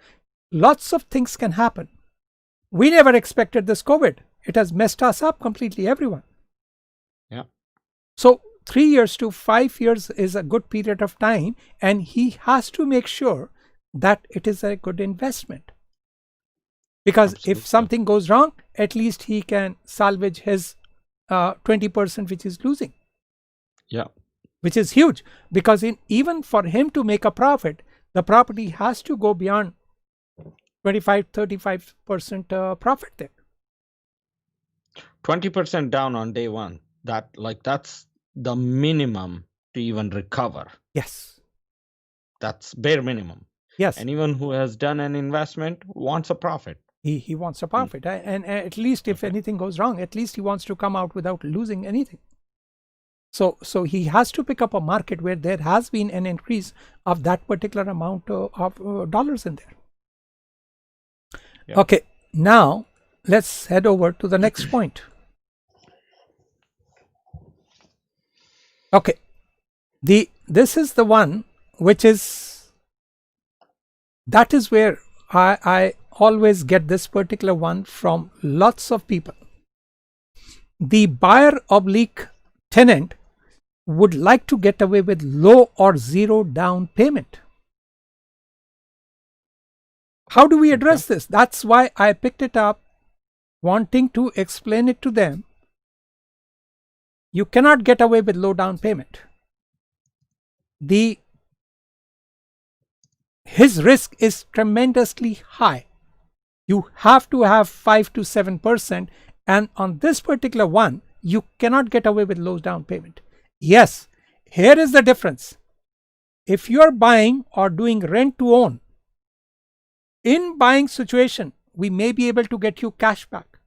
lots of things can happen. We never expected this COVID. It has messed us up completely, everyone. Yeah. So 3 years to 5 years is a good period of time, and he has to make sure that it is a good investment. Because Absolutely. if something goes wrong, at least he can salvage his 20% which is losing. Yeah. Which is huge, because even for him to make a profit, the property has to go beyond 25-35% profit there. 20% down on day one. That's the minimum to even recover. Yes. That's bare minimum. Yes. Anyone who has done an investment wants a profit. He wants a profit. And at least if anything goes wrong, at least he wants to come out without losing anything. So he has to pick up a market where there has been an increase of that particular amount of dollars in there. Yeah. Okay, now let's head over to the next point. Okay, this is the one which is, that is where I always get this particular one from lots of people. The buyer/tenant would like to get away with low or zero down payment. How do we address this? That's why I picked it up, wanting to explain it to them. You cannot get away with low down payment. His risk is tremendously high. You have to have 5 to 7%, and on this particular one, you cannot get away with low down payment. Yes, here is the difference. If you are buying or doing rent to own, in buying situation, we may be able to get you cash back.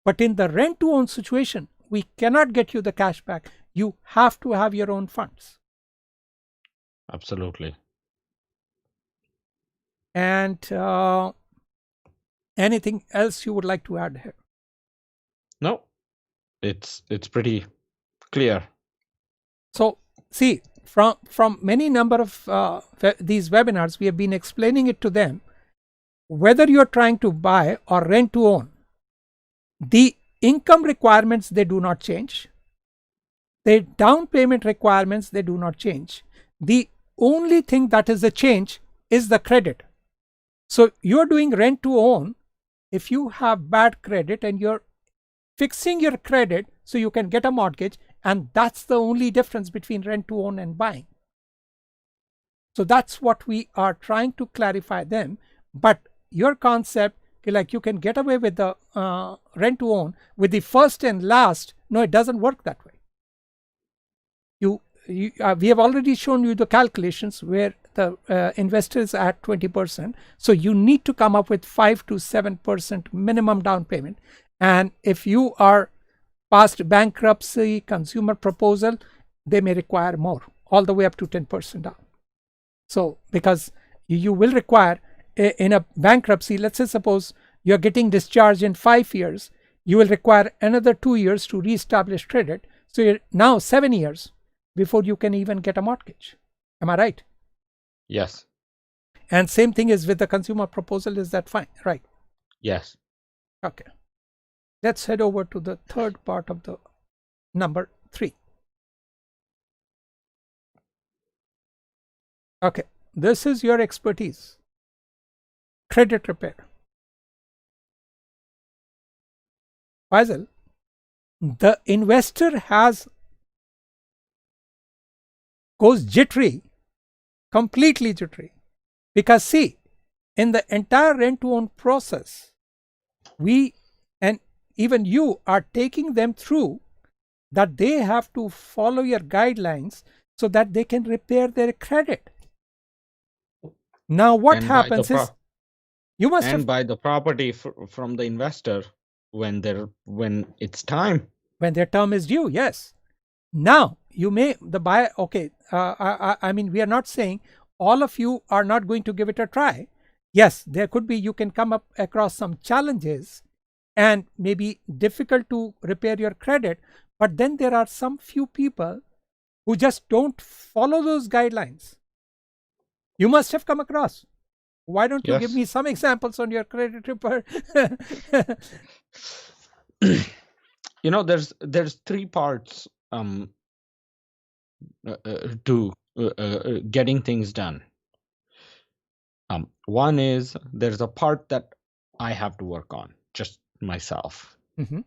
But in the rent to own situation, we cannot get you the cash back. You have to have your own funds. Absolutely. And anything else you would like to add here? No, it's pretty clear. So see, from many number of these webinars, we have been explaining it to them. Whether you're trying to buy or rent to own, the income requirements, they do not change. The down payment requirements, they do not change. The only thing that is a change is the credit. So you're doing rent to own. If you have bad credit and you're fixing your credit so you can get a mortgage, and that's the only difference between rent to own and buying. So that's what we are trying to clarify them. But your concept, like you can get away with the rent to own with the first and last, no, it doesn't work that way. We have already shown you the calculations where the investor is at 20%. So you need to come up with 5 to 7% minimum down payment. And if you are past bankruptcy, consumer proposal, they may require more, all the way up to 10% down. So because you will require in a bankruptcy, let's say suppose you're getting discharged in 5 years, you will require another 2 years to reestablish credit. So you're now 7 years before you can even get a mortgage. Am I right? Yes. And same thing is with the consumer proposal. Is that fine? Right. Yes. Okay. Let's head over to the third part of the number 3. Okay. This is your expertise. Credit repair. Faisal, the investor goes jittery, completely jittery, because see, in the entire rent to own process, we and even you are taking them through that they have to follow your guidelines so that they can repair their credit. Now what happens is you must have buy the property from the investor when it's time, when their term is due. Yes. Now you may the buyer. Okay. I mean, we are not saying all of you are not going to give it a try. Yes, there could be, you can come up across some challenges and maybe difficult to repair your credit. But then there are some few people who just don't follow those guidelines. You must have come across. Why don't you give me some examples on your credit repair? There's 3 parts to getting things done. One is there's a part that I have to work on just myself. Mm-hmm.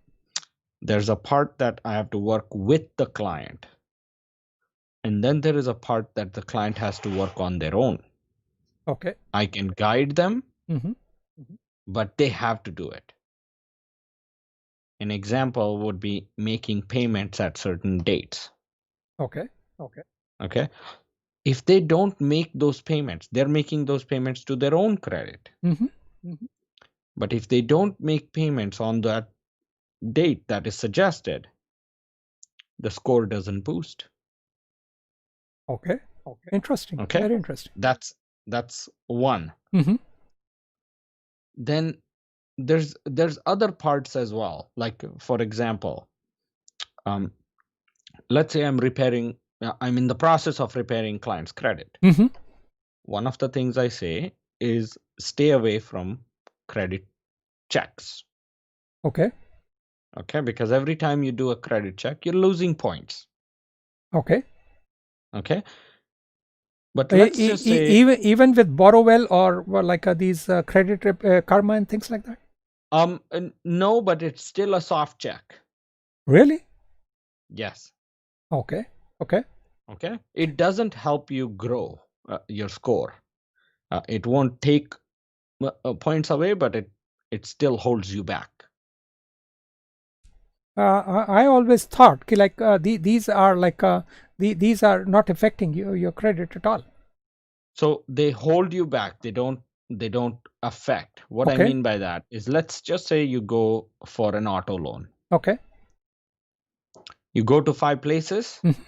There's a part that I have to work with the client. And then there is a part that the client has to work on their own. Okay. I can guide them, mm-hmm. but they have to do it. An example would be making payments at certain dates. Okay. If they don't make those payments, they're making those payments to their own credit. Mm-hmm. But if they don't make payments on that date that is suggested, the score doesn't boost. Okay. Interesting. Okay. Very interesting. That's one. Mm-hmm. Then there's other parts as well. Like, for example, let's say I'm in the process of repairing client's credit. Mm-hmm. One of the things I say is stay away from credit checks. Okay. Because every time you do a credit check, you're losing points. Okay. But let's just say even with Borrowell or like these credit karma and things like that. No, but it's still a soft check. Really? Yes. Okay. It doesn't help you grow your score. It won't take points away, but it still holds you back. I always thought like these are like these are not affecting your credit at all. So they hold you back. They don't affect. What I mean by that is, let's just say you go for an auto loan. Okay. You go to 5 places. Mm-hmm.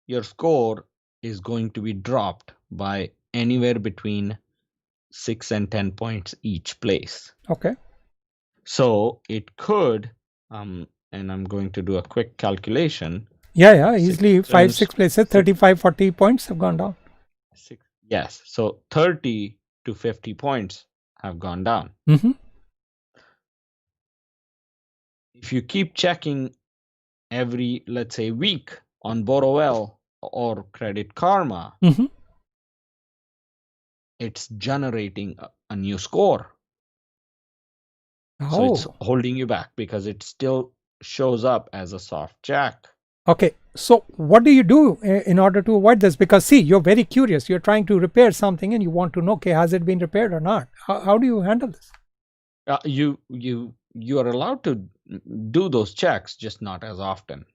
Your score is going to be dropped by anywhere between 6 and 10 points each place. Okay. So it could, and I'm going to do a quick calculation. Yeah, easily 5-6 places, 35-40 points have gone down. Yes, so 30 to 50 points have gone down. Mm-hmm. if you keep checking every, let's say, week on Borrowell or Credit Karma, it's generating a new score. So it's holding you back because it still shows up as a soft check. Okay, so what do you do in order to avoid this? Because see, you're very curious. You're trying to repair something and you want to know, okay, has it been repaired or not? How do you handle this? You are allowed to do those checks, just not as often.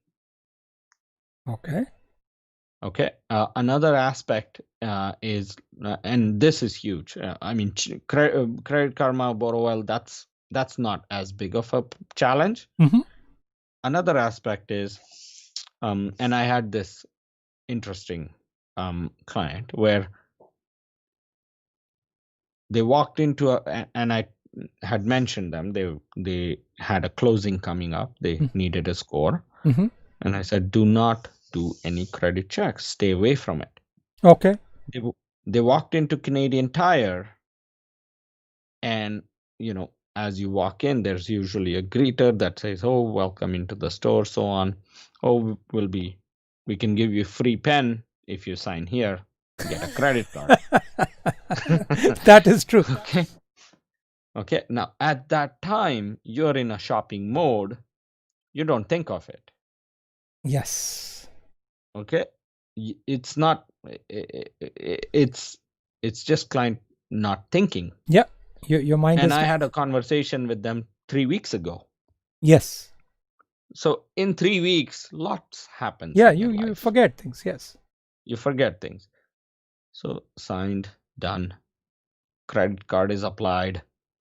Okay. Okay. Another aspect is, and this is huge. I mean, Credit Karma, Borrowell, that's not as big of a challenge. Another aspect is, and I had this interesting client where they walked into and I had mentioned them. They had a closing coming up. They needed a score, and I said, do not do any credit checks. Stay away from it. Okay. They walked into Canadian Tire, and as you walk in, there's usually a greeter that says, "Oh, welcome into the store," so on. "Oh, we can give you a free pen if you sign here, get a credit card." That is true. Okay. Now, at that time, you're in a shopping mode. You don't think of it. Yes. Okay. It's not. It's just client not thinking. Yeah. Your mind and is. I had a conversation with them 3 weeks ago. Yes. So in 3 weeks, lots happens. Yeah, you forget things. Yes. You forget things. So signed, done. Credit card is applied.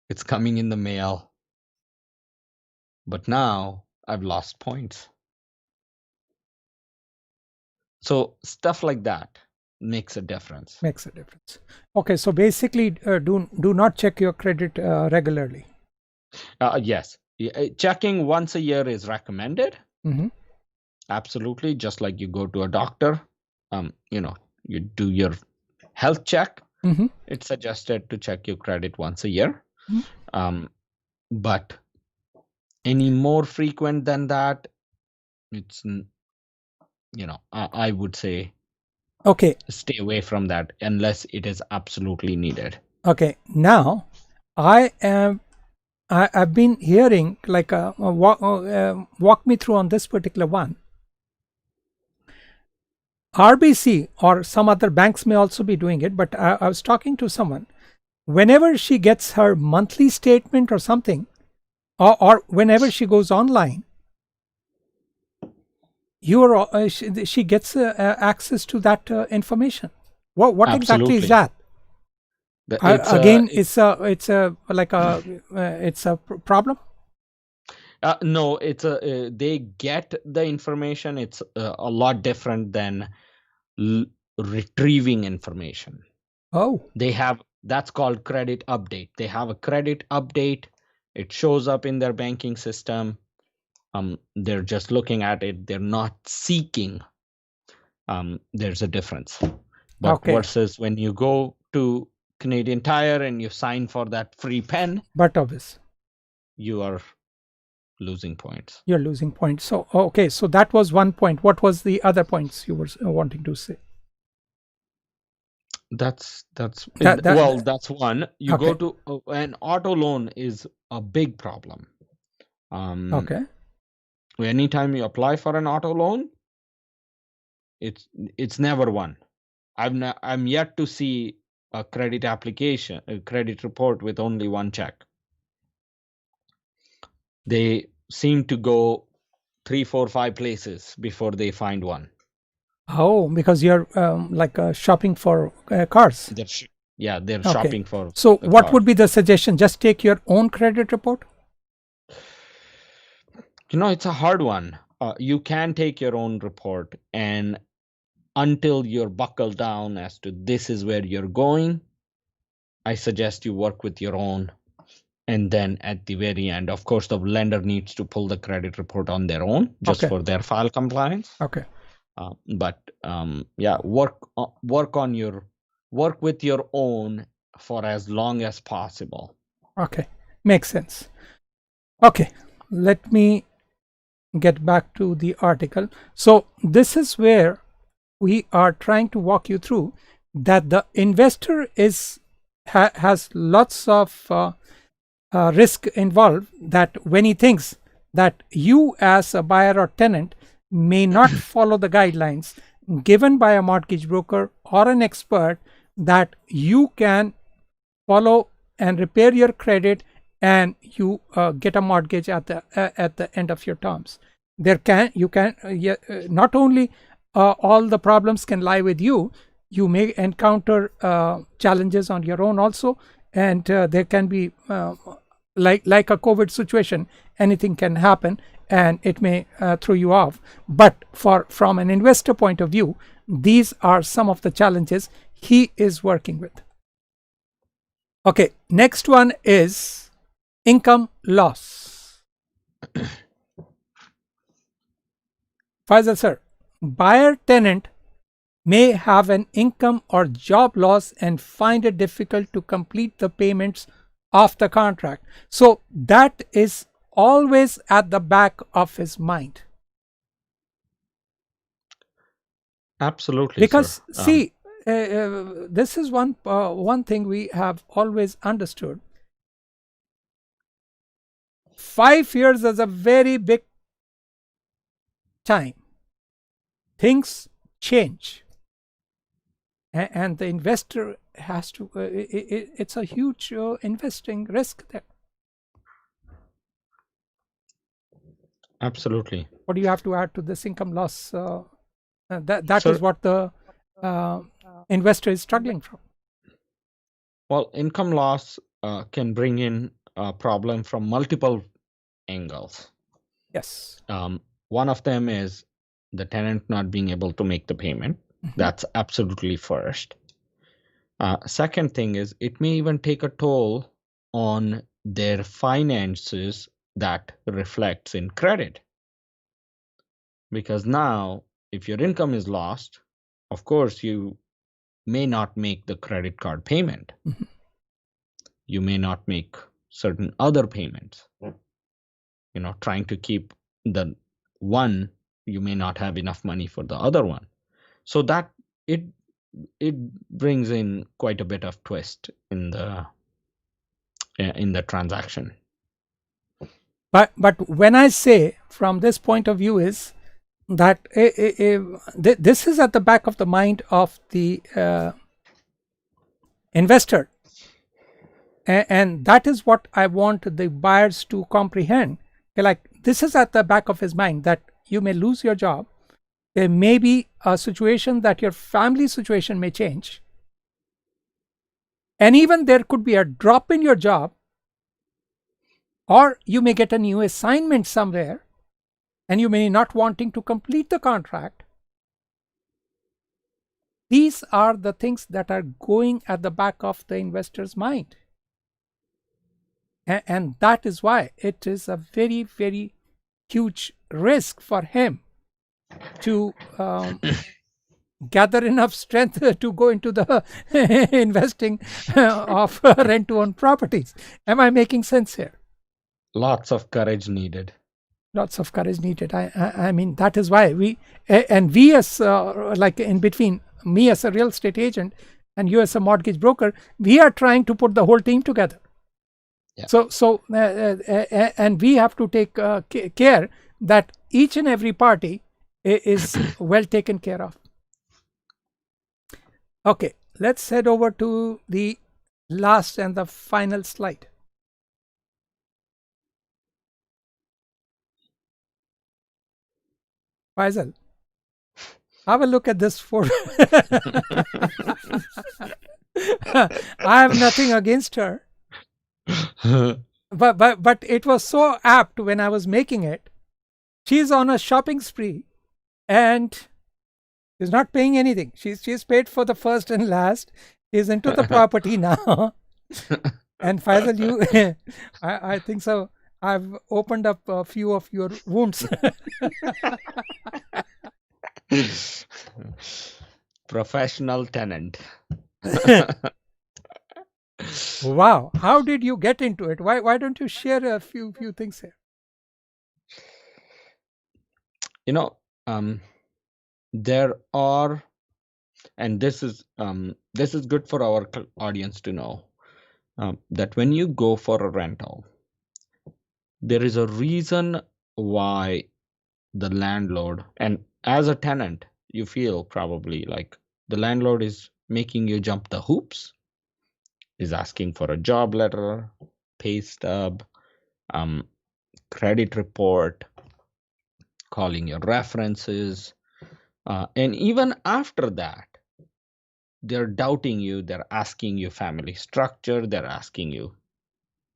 It's coming in the mail. But now I've lost points. So stuff like that makes a difference. Okay, so basically, do not check your credit regularly. Yes, checking once a year is recommended. Absolutely, just like you go to a doctor. You do your health check. It's suggested to check your credit once a year. But any more frequent than that, it's I would say, okay, stay away from that unless it is absolutely needed. Okay, now I've been hearing like walk me through on this particular one. RBC or some other banks may also be doing it, but I was talking to someone. Whenever she gets her monthly statement or something, or whenever she goes online, she gets access to that information. What exactly is that? It's a problem. No, it's they get the information. It's a lot different than retrieving information. That's called credit update. They have a credit update. It shows up in their banking system. They're just looking at it. They're not seeking. There's a difference. But versus when you go to Canadian Tire and you sign for that free pen, you are losing points. You're losing points. So okay, so that was one point. What was the other points you were wanting to say? That's one. You go to an auto loan is a big problem. Anytime you apply for an auto loan, it's never one. I'm yet to see a credit application, a credit report with only one check. They seem to go 3, 4, 5 places before they find one. Oh, because you're shopping for cars. They're shopping for. So what would be the suggestion? Just take your own credit report? It's a hard one. You can take your own report, and until you're buckled down as to this is where you're going, I suggest you work with your own. And then at the very end, of course, the lender needs to pull the credit report on their own just for their file compliance. But work with your own for as long as possible. Okay, makes sense. Okay, let me get back to the article. So this is where we are trying to walk you through that the investor has lots of risk involved, that when he thinks that you as a buyer or tenant may not follow the guidelines given by a mortgage broker or an expert, that you can follow and repair your credit and you get a mortgage at the end of your terms. Not only all the problems can lie with you, you may encounter challenges on your own also, and there can be like a COVID situation, anything can happen and it may throw you off. But from an investor point of view, these are some of the challenges he is working with. Okay, next one is income loss. Faisal sir, buyer tenant may have an income or job loss and find it difficult to complete the payments of the contract. So that is always at the back of his mind. Absolutely, Because sir. see, this is one thing we have always understood. 5 years is a very big time. Things change, and the investor has to. It's a huge investing risk there. Absolutely. What do you have to add to this income loss? That Sir, is what the investor is struggling from. well, income loss can bring in a problem from multiple angles. Yes. One of them is the tenant not being able to make the payment. That's absolutely first. Second thing is it may even take a toll on their finances that reflects in credit. Because now, if your income is lost, of course, you may not make the credit card payment. You may not make certain other payments. Trying to keep the one, you may not have enough money for the other one. So that it brings in quite a bit of twist in the transaction. But when I say from this point of view is that this is at the back of the mind of the investor, and that is what I want the buyers to comprehend. Like, this is at the back of his mind, that you may lose your job. There may be a situation that your family situation may change, and even there could be a drop in your job, or you may get a new assignment somewhere and you may not wanting to complete the contract. These are the things that are going at the back of the investor's mind. And that is why it is a very, very huge risk for him to gather enough strength to go into the investing of rent-to-own properties. Am I making sense here? Lots of courage needed. Lots of courage needed. I mean, that is why we as like in between me as a real estate agent and you as a mortgage broker, we are trying to put the whole team together. Yeah. So and we have to take care that each and every party is well taken care of. Okay, let's head over to the last and the final slide. Faisal, have a look at this photo. I have nothing against her, but it was so apt when I was making it. She's on a shopping spree and she's not paying anything. She's paid for the first and last. She's into the property now. And Faisal, you, I think so. I've opened up a few of your wounds. Professional tenant. Wow, how did you get into it? Why don't you share a few things here? you know, there are, and this is good for our audience to know, that when you go for a rental, there is a reason why the landlord, and as a tenant, you feel probably like the landlord is making you jump the hoops, is asking for a job letter, pay stub, um, credit report, calling your references, and even after that, they're doubting you. They're asking you family structure. They're asking you,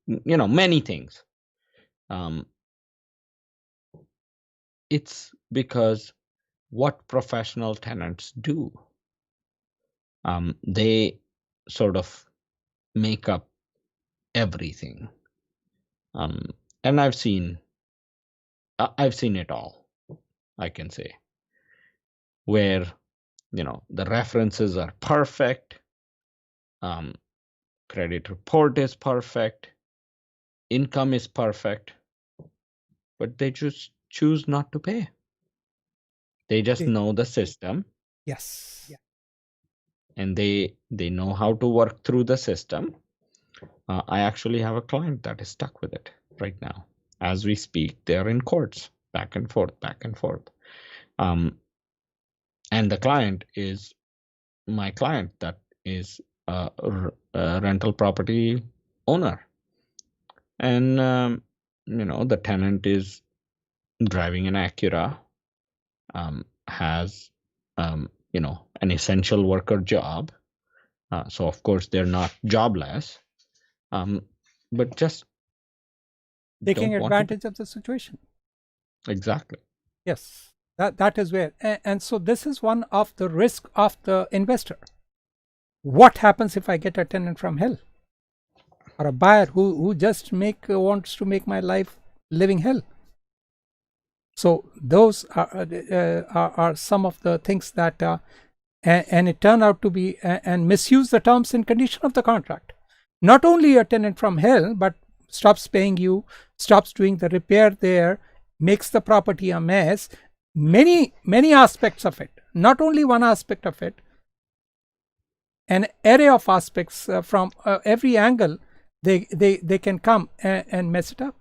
many things. Um, it's because what professional tenants do, they sort of make up everything. And I've seen it all, I can say, where the references are perfect, credit report is perfect, income is perfect, but they just choose not to pay. They just know the system. Yes. And they know how to work through the system. I actually have a client that is stuck with it right now. As we speak, they're in courts, back and forth, back and forth. And the client is my client that is a rental property owner. And, the tenant is driving an Acura, has, an essential worker job. So, of course, they're not jobless, but just Taking don't want to. advantage of the situation. Exactly. Yes, that is where. And so this is one of the risk of the investor. What happens if I get a tenant from hell, or a buyer who just wants to make my life living hell? So those are some of the things that, and it turned out to be, and misuse the terms and condition of the contract. Not only a tenant from hell, but stops paying you, stops doing the repair there, makes the property a mess. Many aspects of it, not only one aspect of it, an array of aspects from every angle. They can come and mess it up.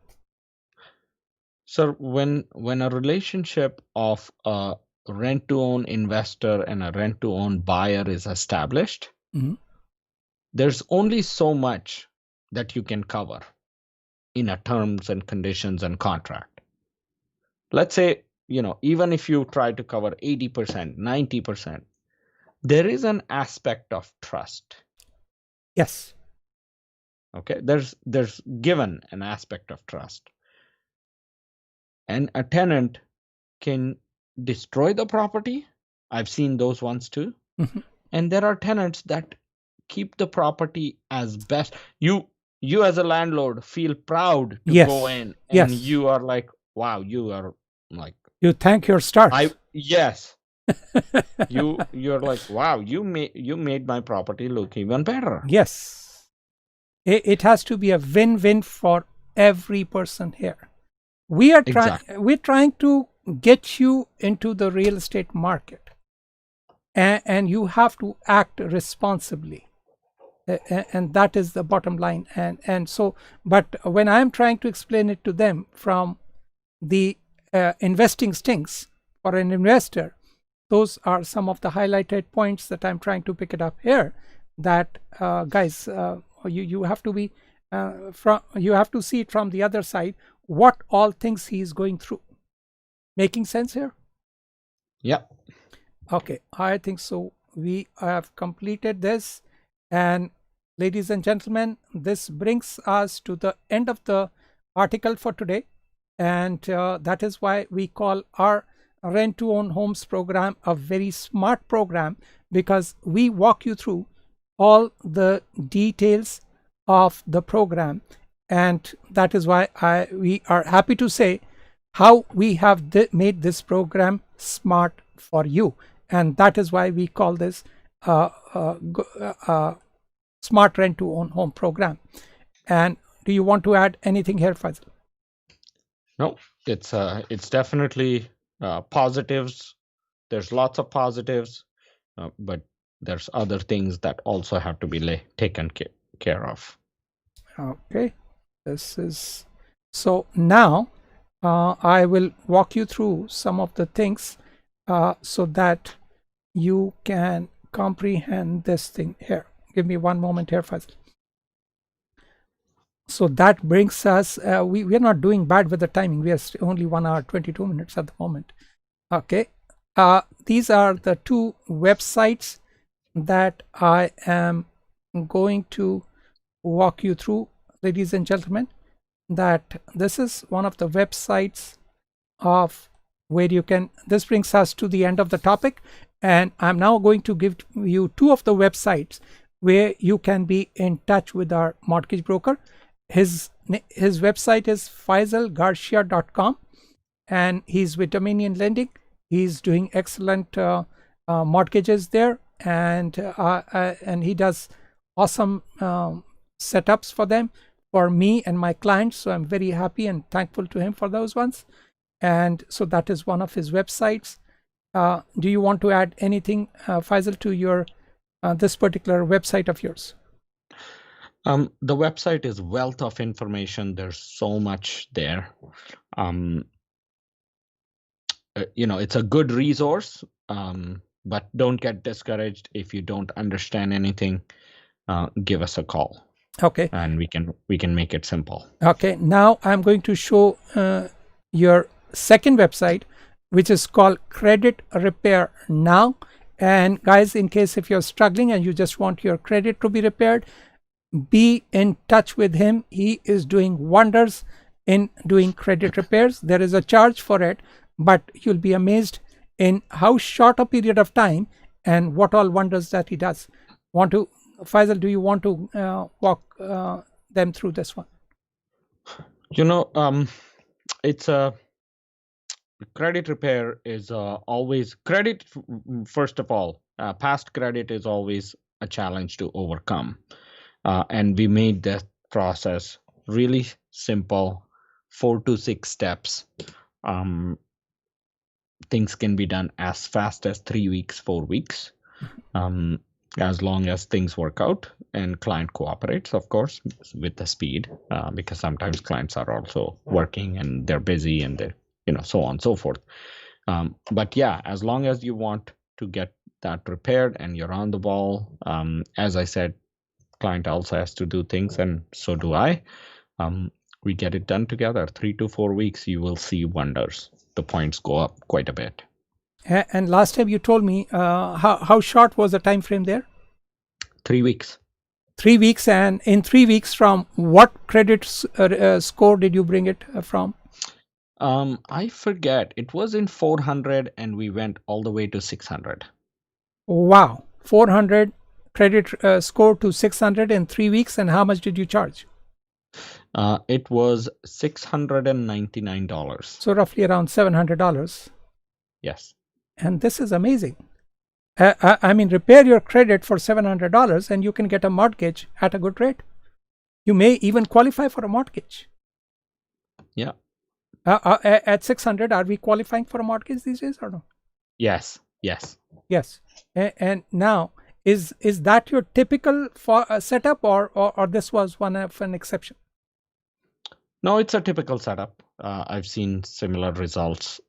So when a relationship of a rent to own investor and a rent to own buyer is established, there's only so much that you can cover in a terms and conditions and contract. Let's say, even if you try to cover 80%, 90%, there is an aspect of trust. Yes. Okay, there's given an aspect of trust. And a tenant can destroy the property. I've seen those ones too. And there are tenants that keep the property as best. You as a landlord feel proud to go in, and you are like, wow, you are like, you thank your stars. Yes. You're like, wow, you made my property look even better. Yes. It has to be a win-win for every person here. We're trying to get you into the real estate market, and you have to act responsibly, and that is the bottom line. And so, but when I'm trying to explain it to them from the investing stinks for an investor, those are some of the highlighted points that I'm trying to pick it up here. That guys, you have to be you have to see it from the other side, what all things he is going through. Making sense here? Yeah. Okay, I think so. We have completed this, and ladies and gentlemen, this brings us to the end of the article for today, and that is why we call our rent to own homes program a very smart program, because we walk you through all the details of the program. And that is why we are happy to say how we have made this program smart for you. And that is why we call this smart rent to own home program. And do you want to add anything here, Faisal? No, it's definitely positives. There's lots of positives, but there's other things that also have to be taken care of. Okay, this is so now I will walk you through some of the things so that you can comprehend this thing here. Give me one moment here, Faisal. So that brings us, we are not doing bad with the timing. We are only 1 hour 22 minutes at the moment. Okay, these are the two websites that I am going to walk you through, ladies and gentlemen. That this is one of the websites of where you can, this brings us to the end of the topic, and I'm now going to give you two of the websites where you can be in touch with our mortgage broker. His website is faisalgarcia.com, and he's with Dominion Lending. He's doing excellent mortgages there, and he does awesome setups for them, for me and my clients. So I'm very happy and thankful to him for those ones. And so that is one of his websites. Do you want to add anything, Faisal, to your this particular website of yours? The website is wealth of information. There's so much there. It's a good resource, but don't get discouraged if you don't understand anything. Give us a call. Okay. And we can make it simple. Okay. Now I'm going to show your second website, which is called Credit Repair Now. And guys, in case if you're struggling and you just want your credit to be repaired, be in touch with him. He is doing wonders in doing credit repairs. There is a charge for it, but you'll be amazed in how short a period of time and what all wonders that he does. Faisal, do you want to walk them through this one? It's a credit repair is always credit. First of all, past credit is always a challenge to overcome. And we made that process really simple, 4 to 6 steps. Things can be done as fast as 3 weeks, 4 weeks, as long as things work out and client cooperates, of course, with the speed, because sometimes clients are also working and they're busy and they're, so on and so forth. But yeah, as long as you want to get that repaired and you're on the ball, as I said, client also has to do things, and so do I. We get it done together. 3 to 4 weeks, you will see wonders. The points go up quite a bit. And last time you told me, how short was the time frame there? 3 weeks. 3 weeks, and in 3 weeks, from what credit score did you bring it from? I forget. It was in 400, and we went all the way to 600. Wow, 400 credit score to 600 in 3 weeks. And how much did you charge? It was $699. So roughly around $700. Yes. And this is amazing. I mean, repair your credit for $700 and you can get a mortgage at a good rate. You may even qualify for a mortgage. Yeah. At 600, are we qualifying for a mortgage these days or no? Yes. And now, is that your typical setup, or this was one of an exception? No, it's a typical setup. I've seen similar results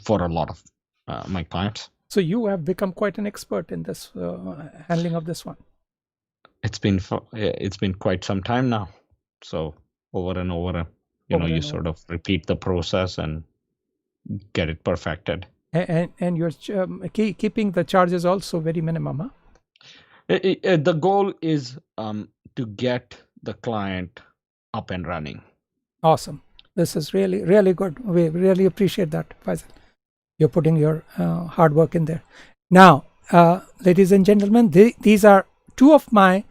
for a lot of my clients. So you have become quite an expert in this handling of this one. It's been quite some time now. So over and over, you sort of repeat the process and get it perfected. And you're keeping the charges also very minimum, huh? The goal is to get the client up and running. Awesome. This is really, really good. We really appreciate that, Faisal. You're putting your hard work in there. Now, ladies and gentlemen, these are two of my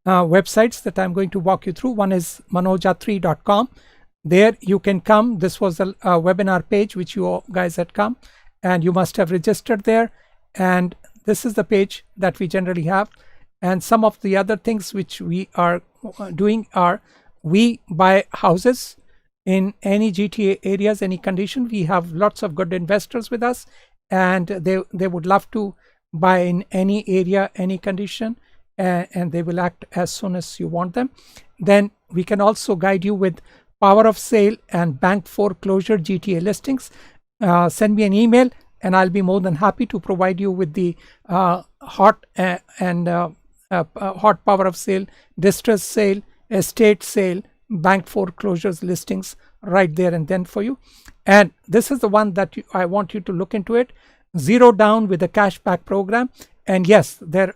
websites that I'm going to walk you through. One is manojatri.com. There you can come. This was the webinar page which you guys had come, and you must have registered there. And this is the page that we generally have. And some of the other things which we are doing are, we buy houses in any GTA areas, any condition. We have lots of good investors with us, and they would love to buy in any area, any condition, and they will act as soon as you want them. Then we can also guide you with power of sale and bank foreclosure GTA listings. Send me an email, and I'll be more than happy to provide you with the hot hot power of sale, distress sale, estate sale, bank foreclosures listings right there and then for you. And this is the one that I want you to look into it. Zero down with the cashback program. And yes, there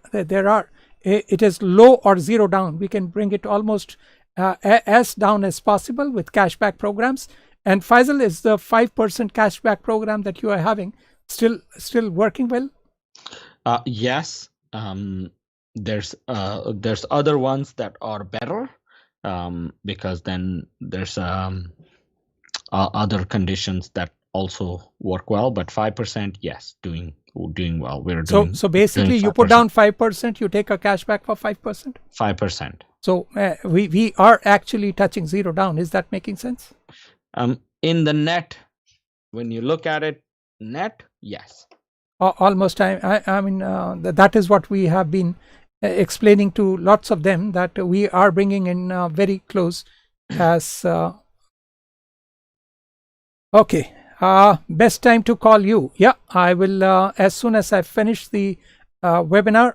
are, it is low or zero down. We can bring it almost as down as possible with cashback programs. And Faisal, is the 5% cashback program that you are having still working well? Yes. There's other ones that are better, because then there's other conditions that also work well. But 5%, yes, doing well. We're doing so basically you put down 5%, you take a cashback for 5%. 5%. So we are actually touching zero down. Is that making sense? In the net, when you look at it, net, yes. Almost. I mean, that is what we have been explaining to lots of them, that we are bringing in very close as. Okay. Best time to call you. Yeah, I will, as soon as I finish the webinar,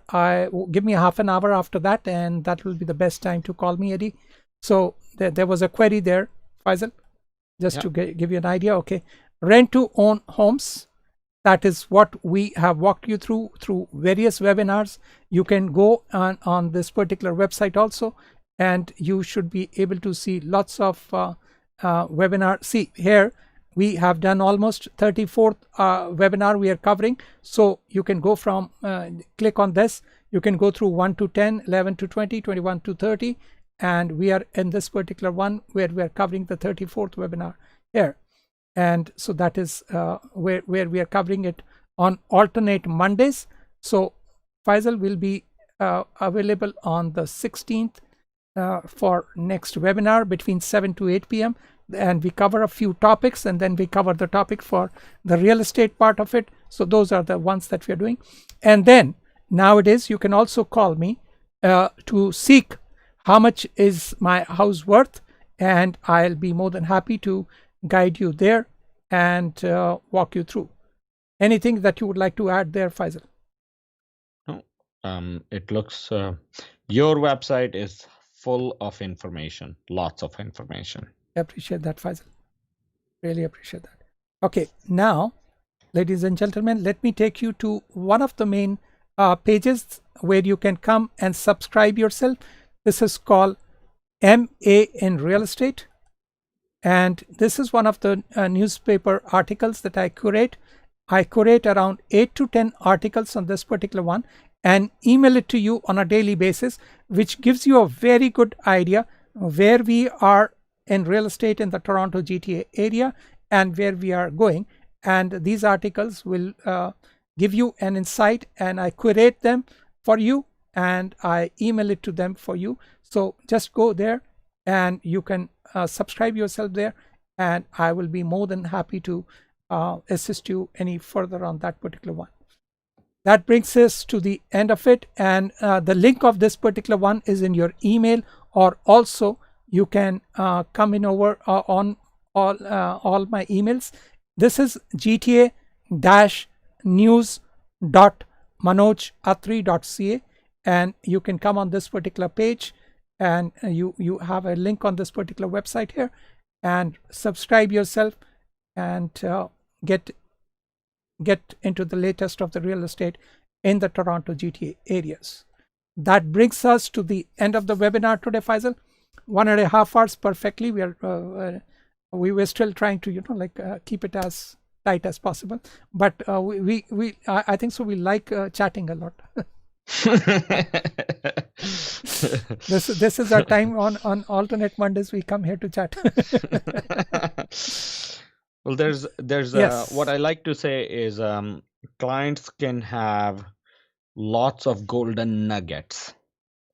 give me half an hour after that, and that will be the best time to call me, Eddie. So there was a query there, Faisal, just to give you an idea. Okay. Rent to own homes. That is what we have walked you through various webinars. You can go on this particular website also, and you should be able to see lots of webinar. See here, we have done almost 34th webinar we are covering. So you can go from, click on this. You can go through 1 to 10, 11 to 20, 21 to 30. And we are in this particular one where we are covering the 34th webinar here. And so that is where we are covering it on alternate Mondays. So Faisal will be available on the 16th for next webinar between 7 to 8 p.m. And we cover a few topics, and then we cover the topic for the real estate part of it. So those are the ones that we are doing. And then nowadays you can also call me to seek how much is my house worth, and I'll be more than happy to guide you there and walk you through. Anything that you would like to add there, Faisal? No. It looks, your website is full of information, lots of information. I appreciate that, Faisal. Really appreciate that. Okay, now, ladies and gentlemen, let me take you to one of the main pages where you can come and subscribe yourself. This is called MA in Real Estate. And this is one of the newspaper articles that I curate. I curate around 8 to 10 articles on this particular one and email it to you on a daily basis, which gives you a very good idea where we are in real estate in the Toronto GTA area and where we are going. And these articles will give you an insight, and I curate them for you and I email it to them for you. So just go there and you can subscribe yourself there, and I will be more than happy to assist you any further on that particular one. That brings us to the end of it, and the link of this particular one is in your email, or also you can come in over on all my emails. This is gta-news.manojatri.ca, and you can come on this particular page, and you have a link on this particular website here, and subscribe yourself and get into the latest of the real estate in the Toronto GTA areas. That brings us to the end of the webinar today, Faisal. 1.5 hours perfectly. We were still trying to keep it as tight as possible, but I think so we like chatting a lot. This is our time on alternate Mondays. We come here to chat. Well, there's Yes. what I like to say is clients can have lots of golden nuggets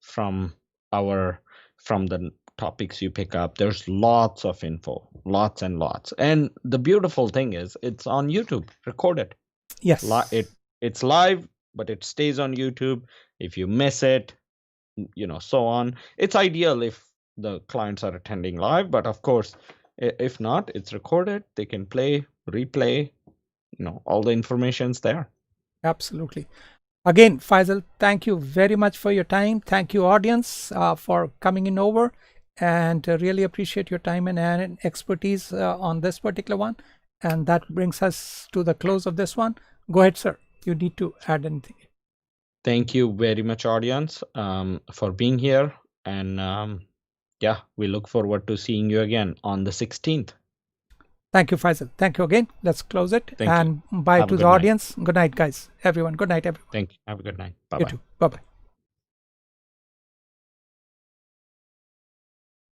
from the topics you pick up. There's lots of info, lots and lots. And the beautiful thing is it's on YouTube, recorded. Yes. It's live, but it stays on YouTube. If you miss it, so on. It's ideal if the clients are attending live, but of course, if not, it's recorded. They can play, replay, all the information's there. Absolutely. Again, Faisal, thank you very much for your time. Thank you, audience, for coming in over, and really appreciate your time and expertise on this particular one. And that brings us to the close of this one. Go ahead, sir. You need to add anything. Thank you very much, audience, for being here. And we look forward to seeing you again on the 16th. Thank you, Faisal. Thank you again. Let's close it. Thank and you. Bye to the audience. Good night, guys. Everyone. Good night, everyone. Thank you. Have a good night. Bye-bye. You too. Bye-bye.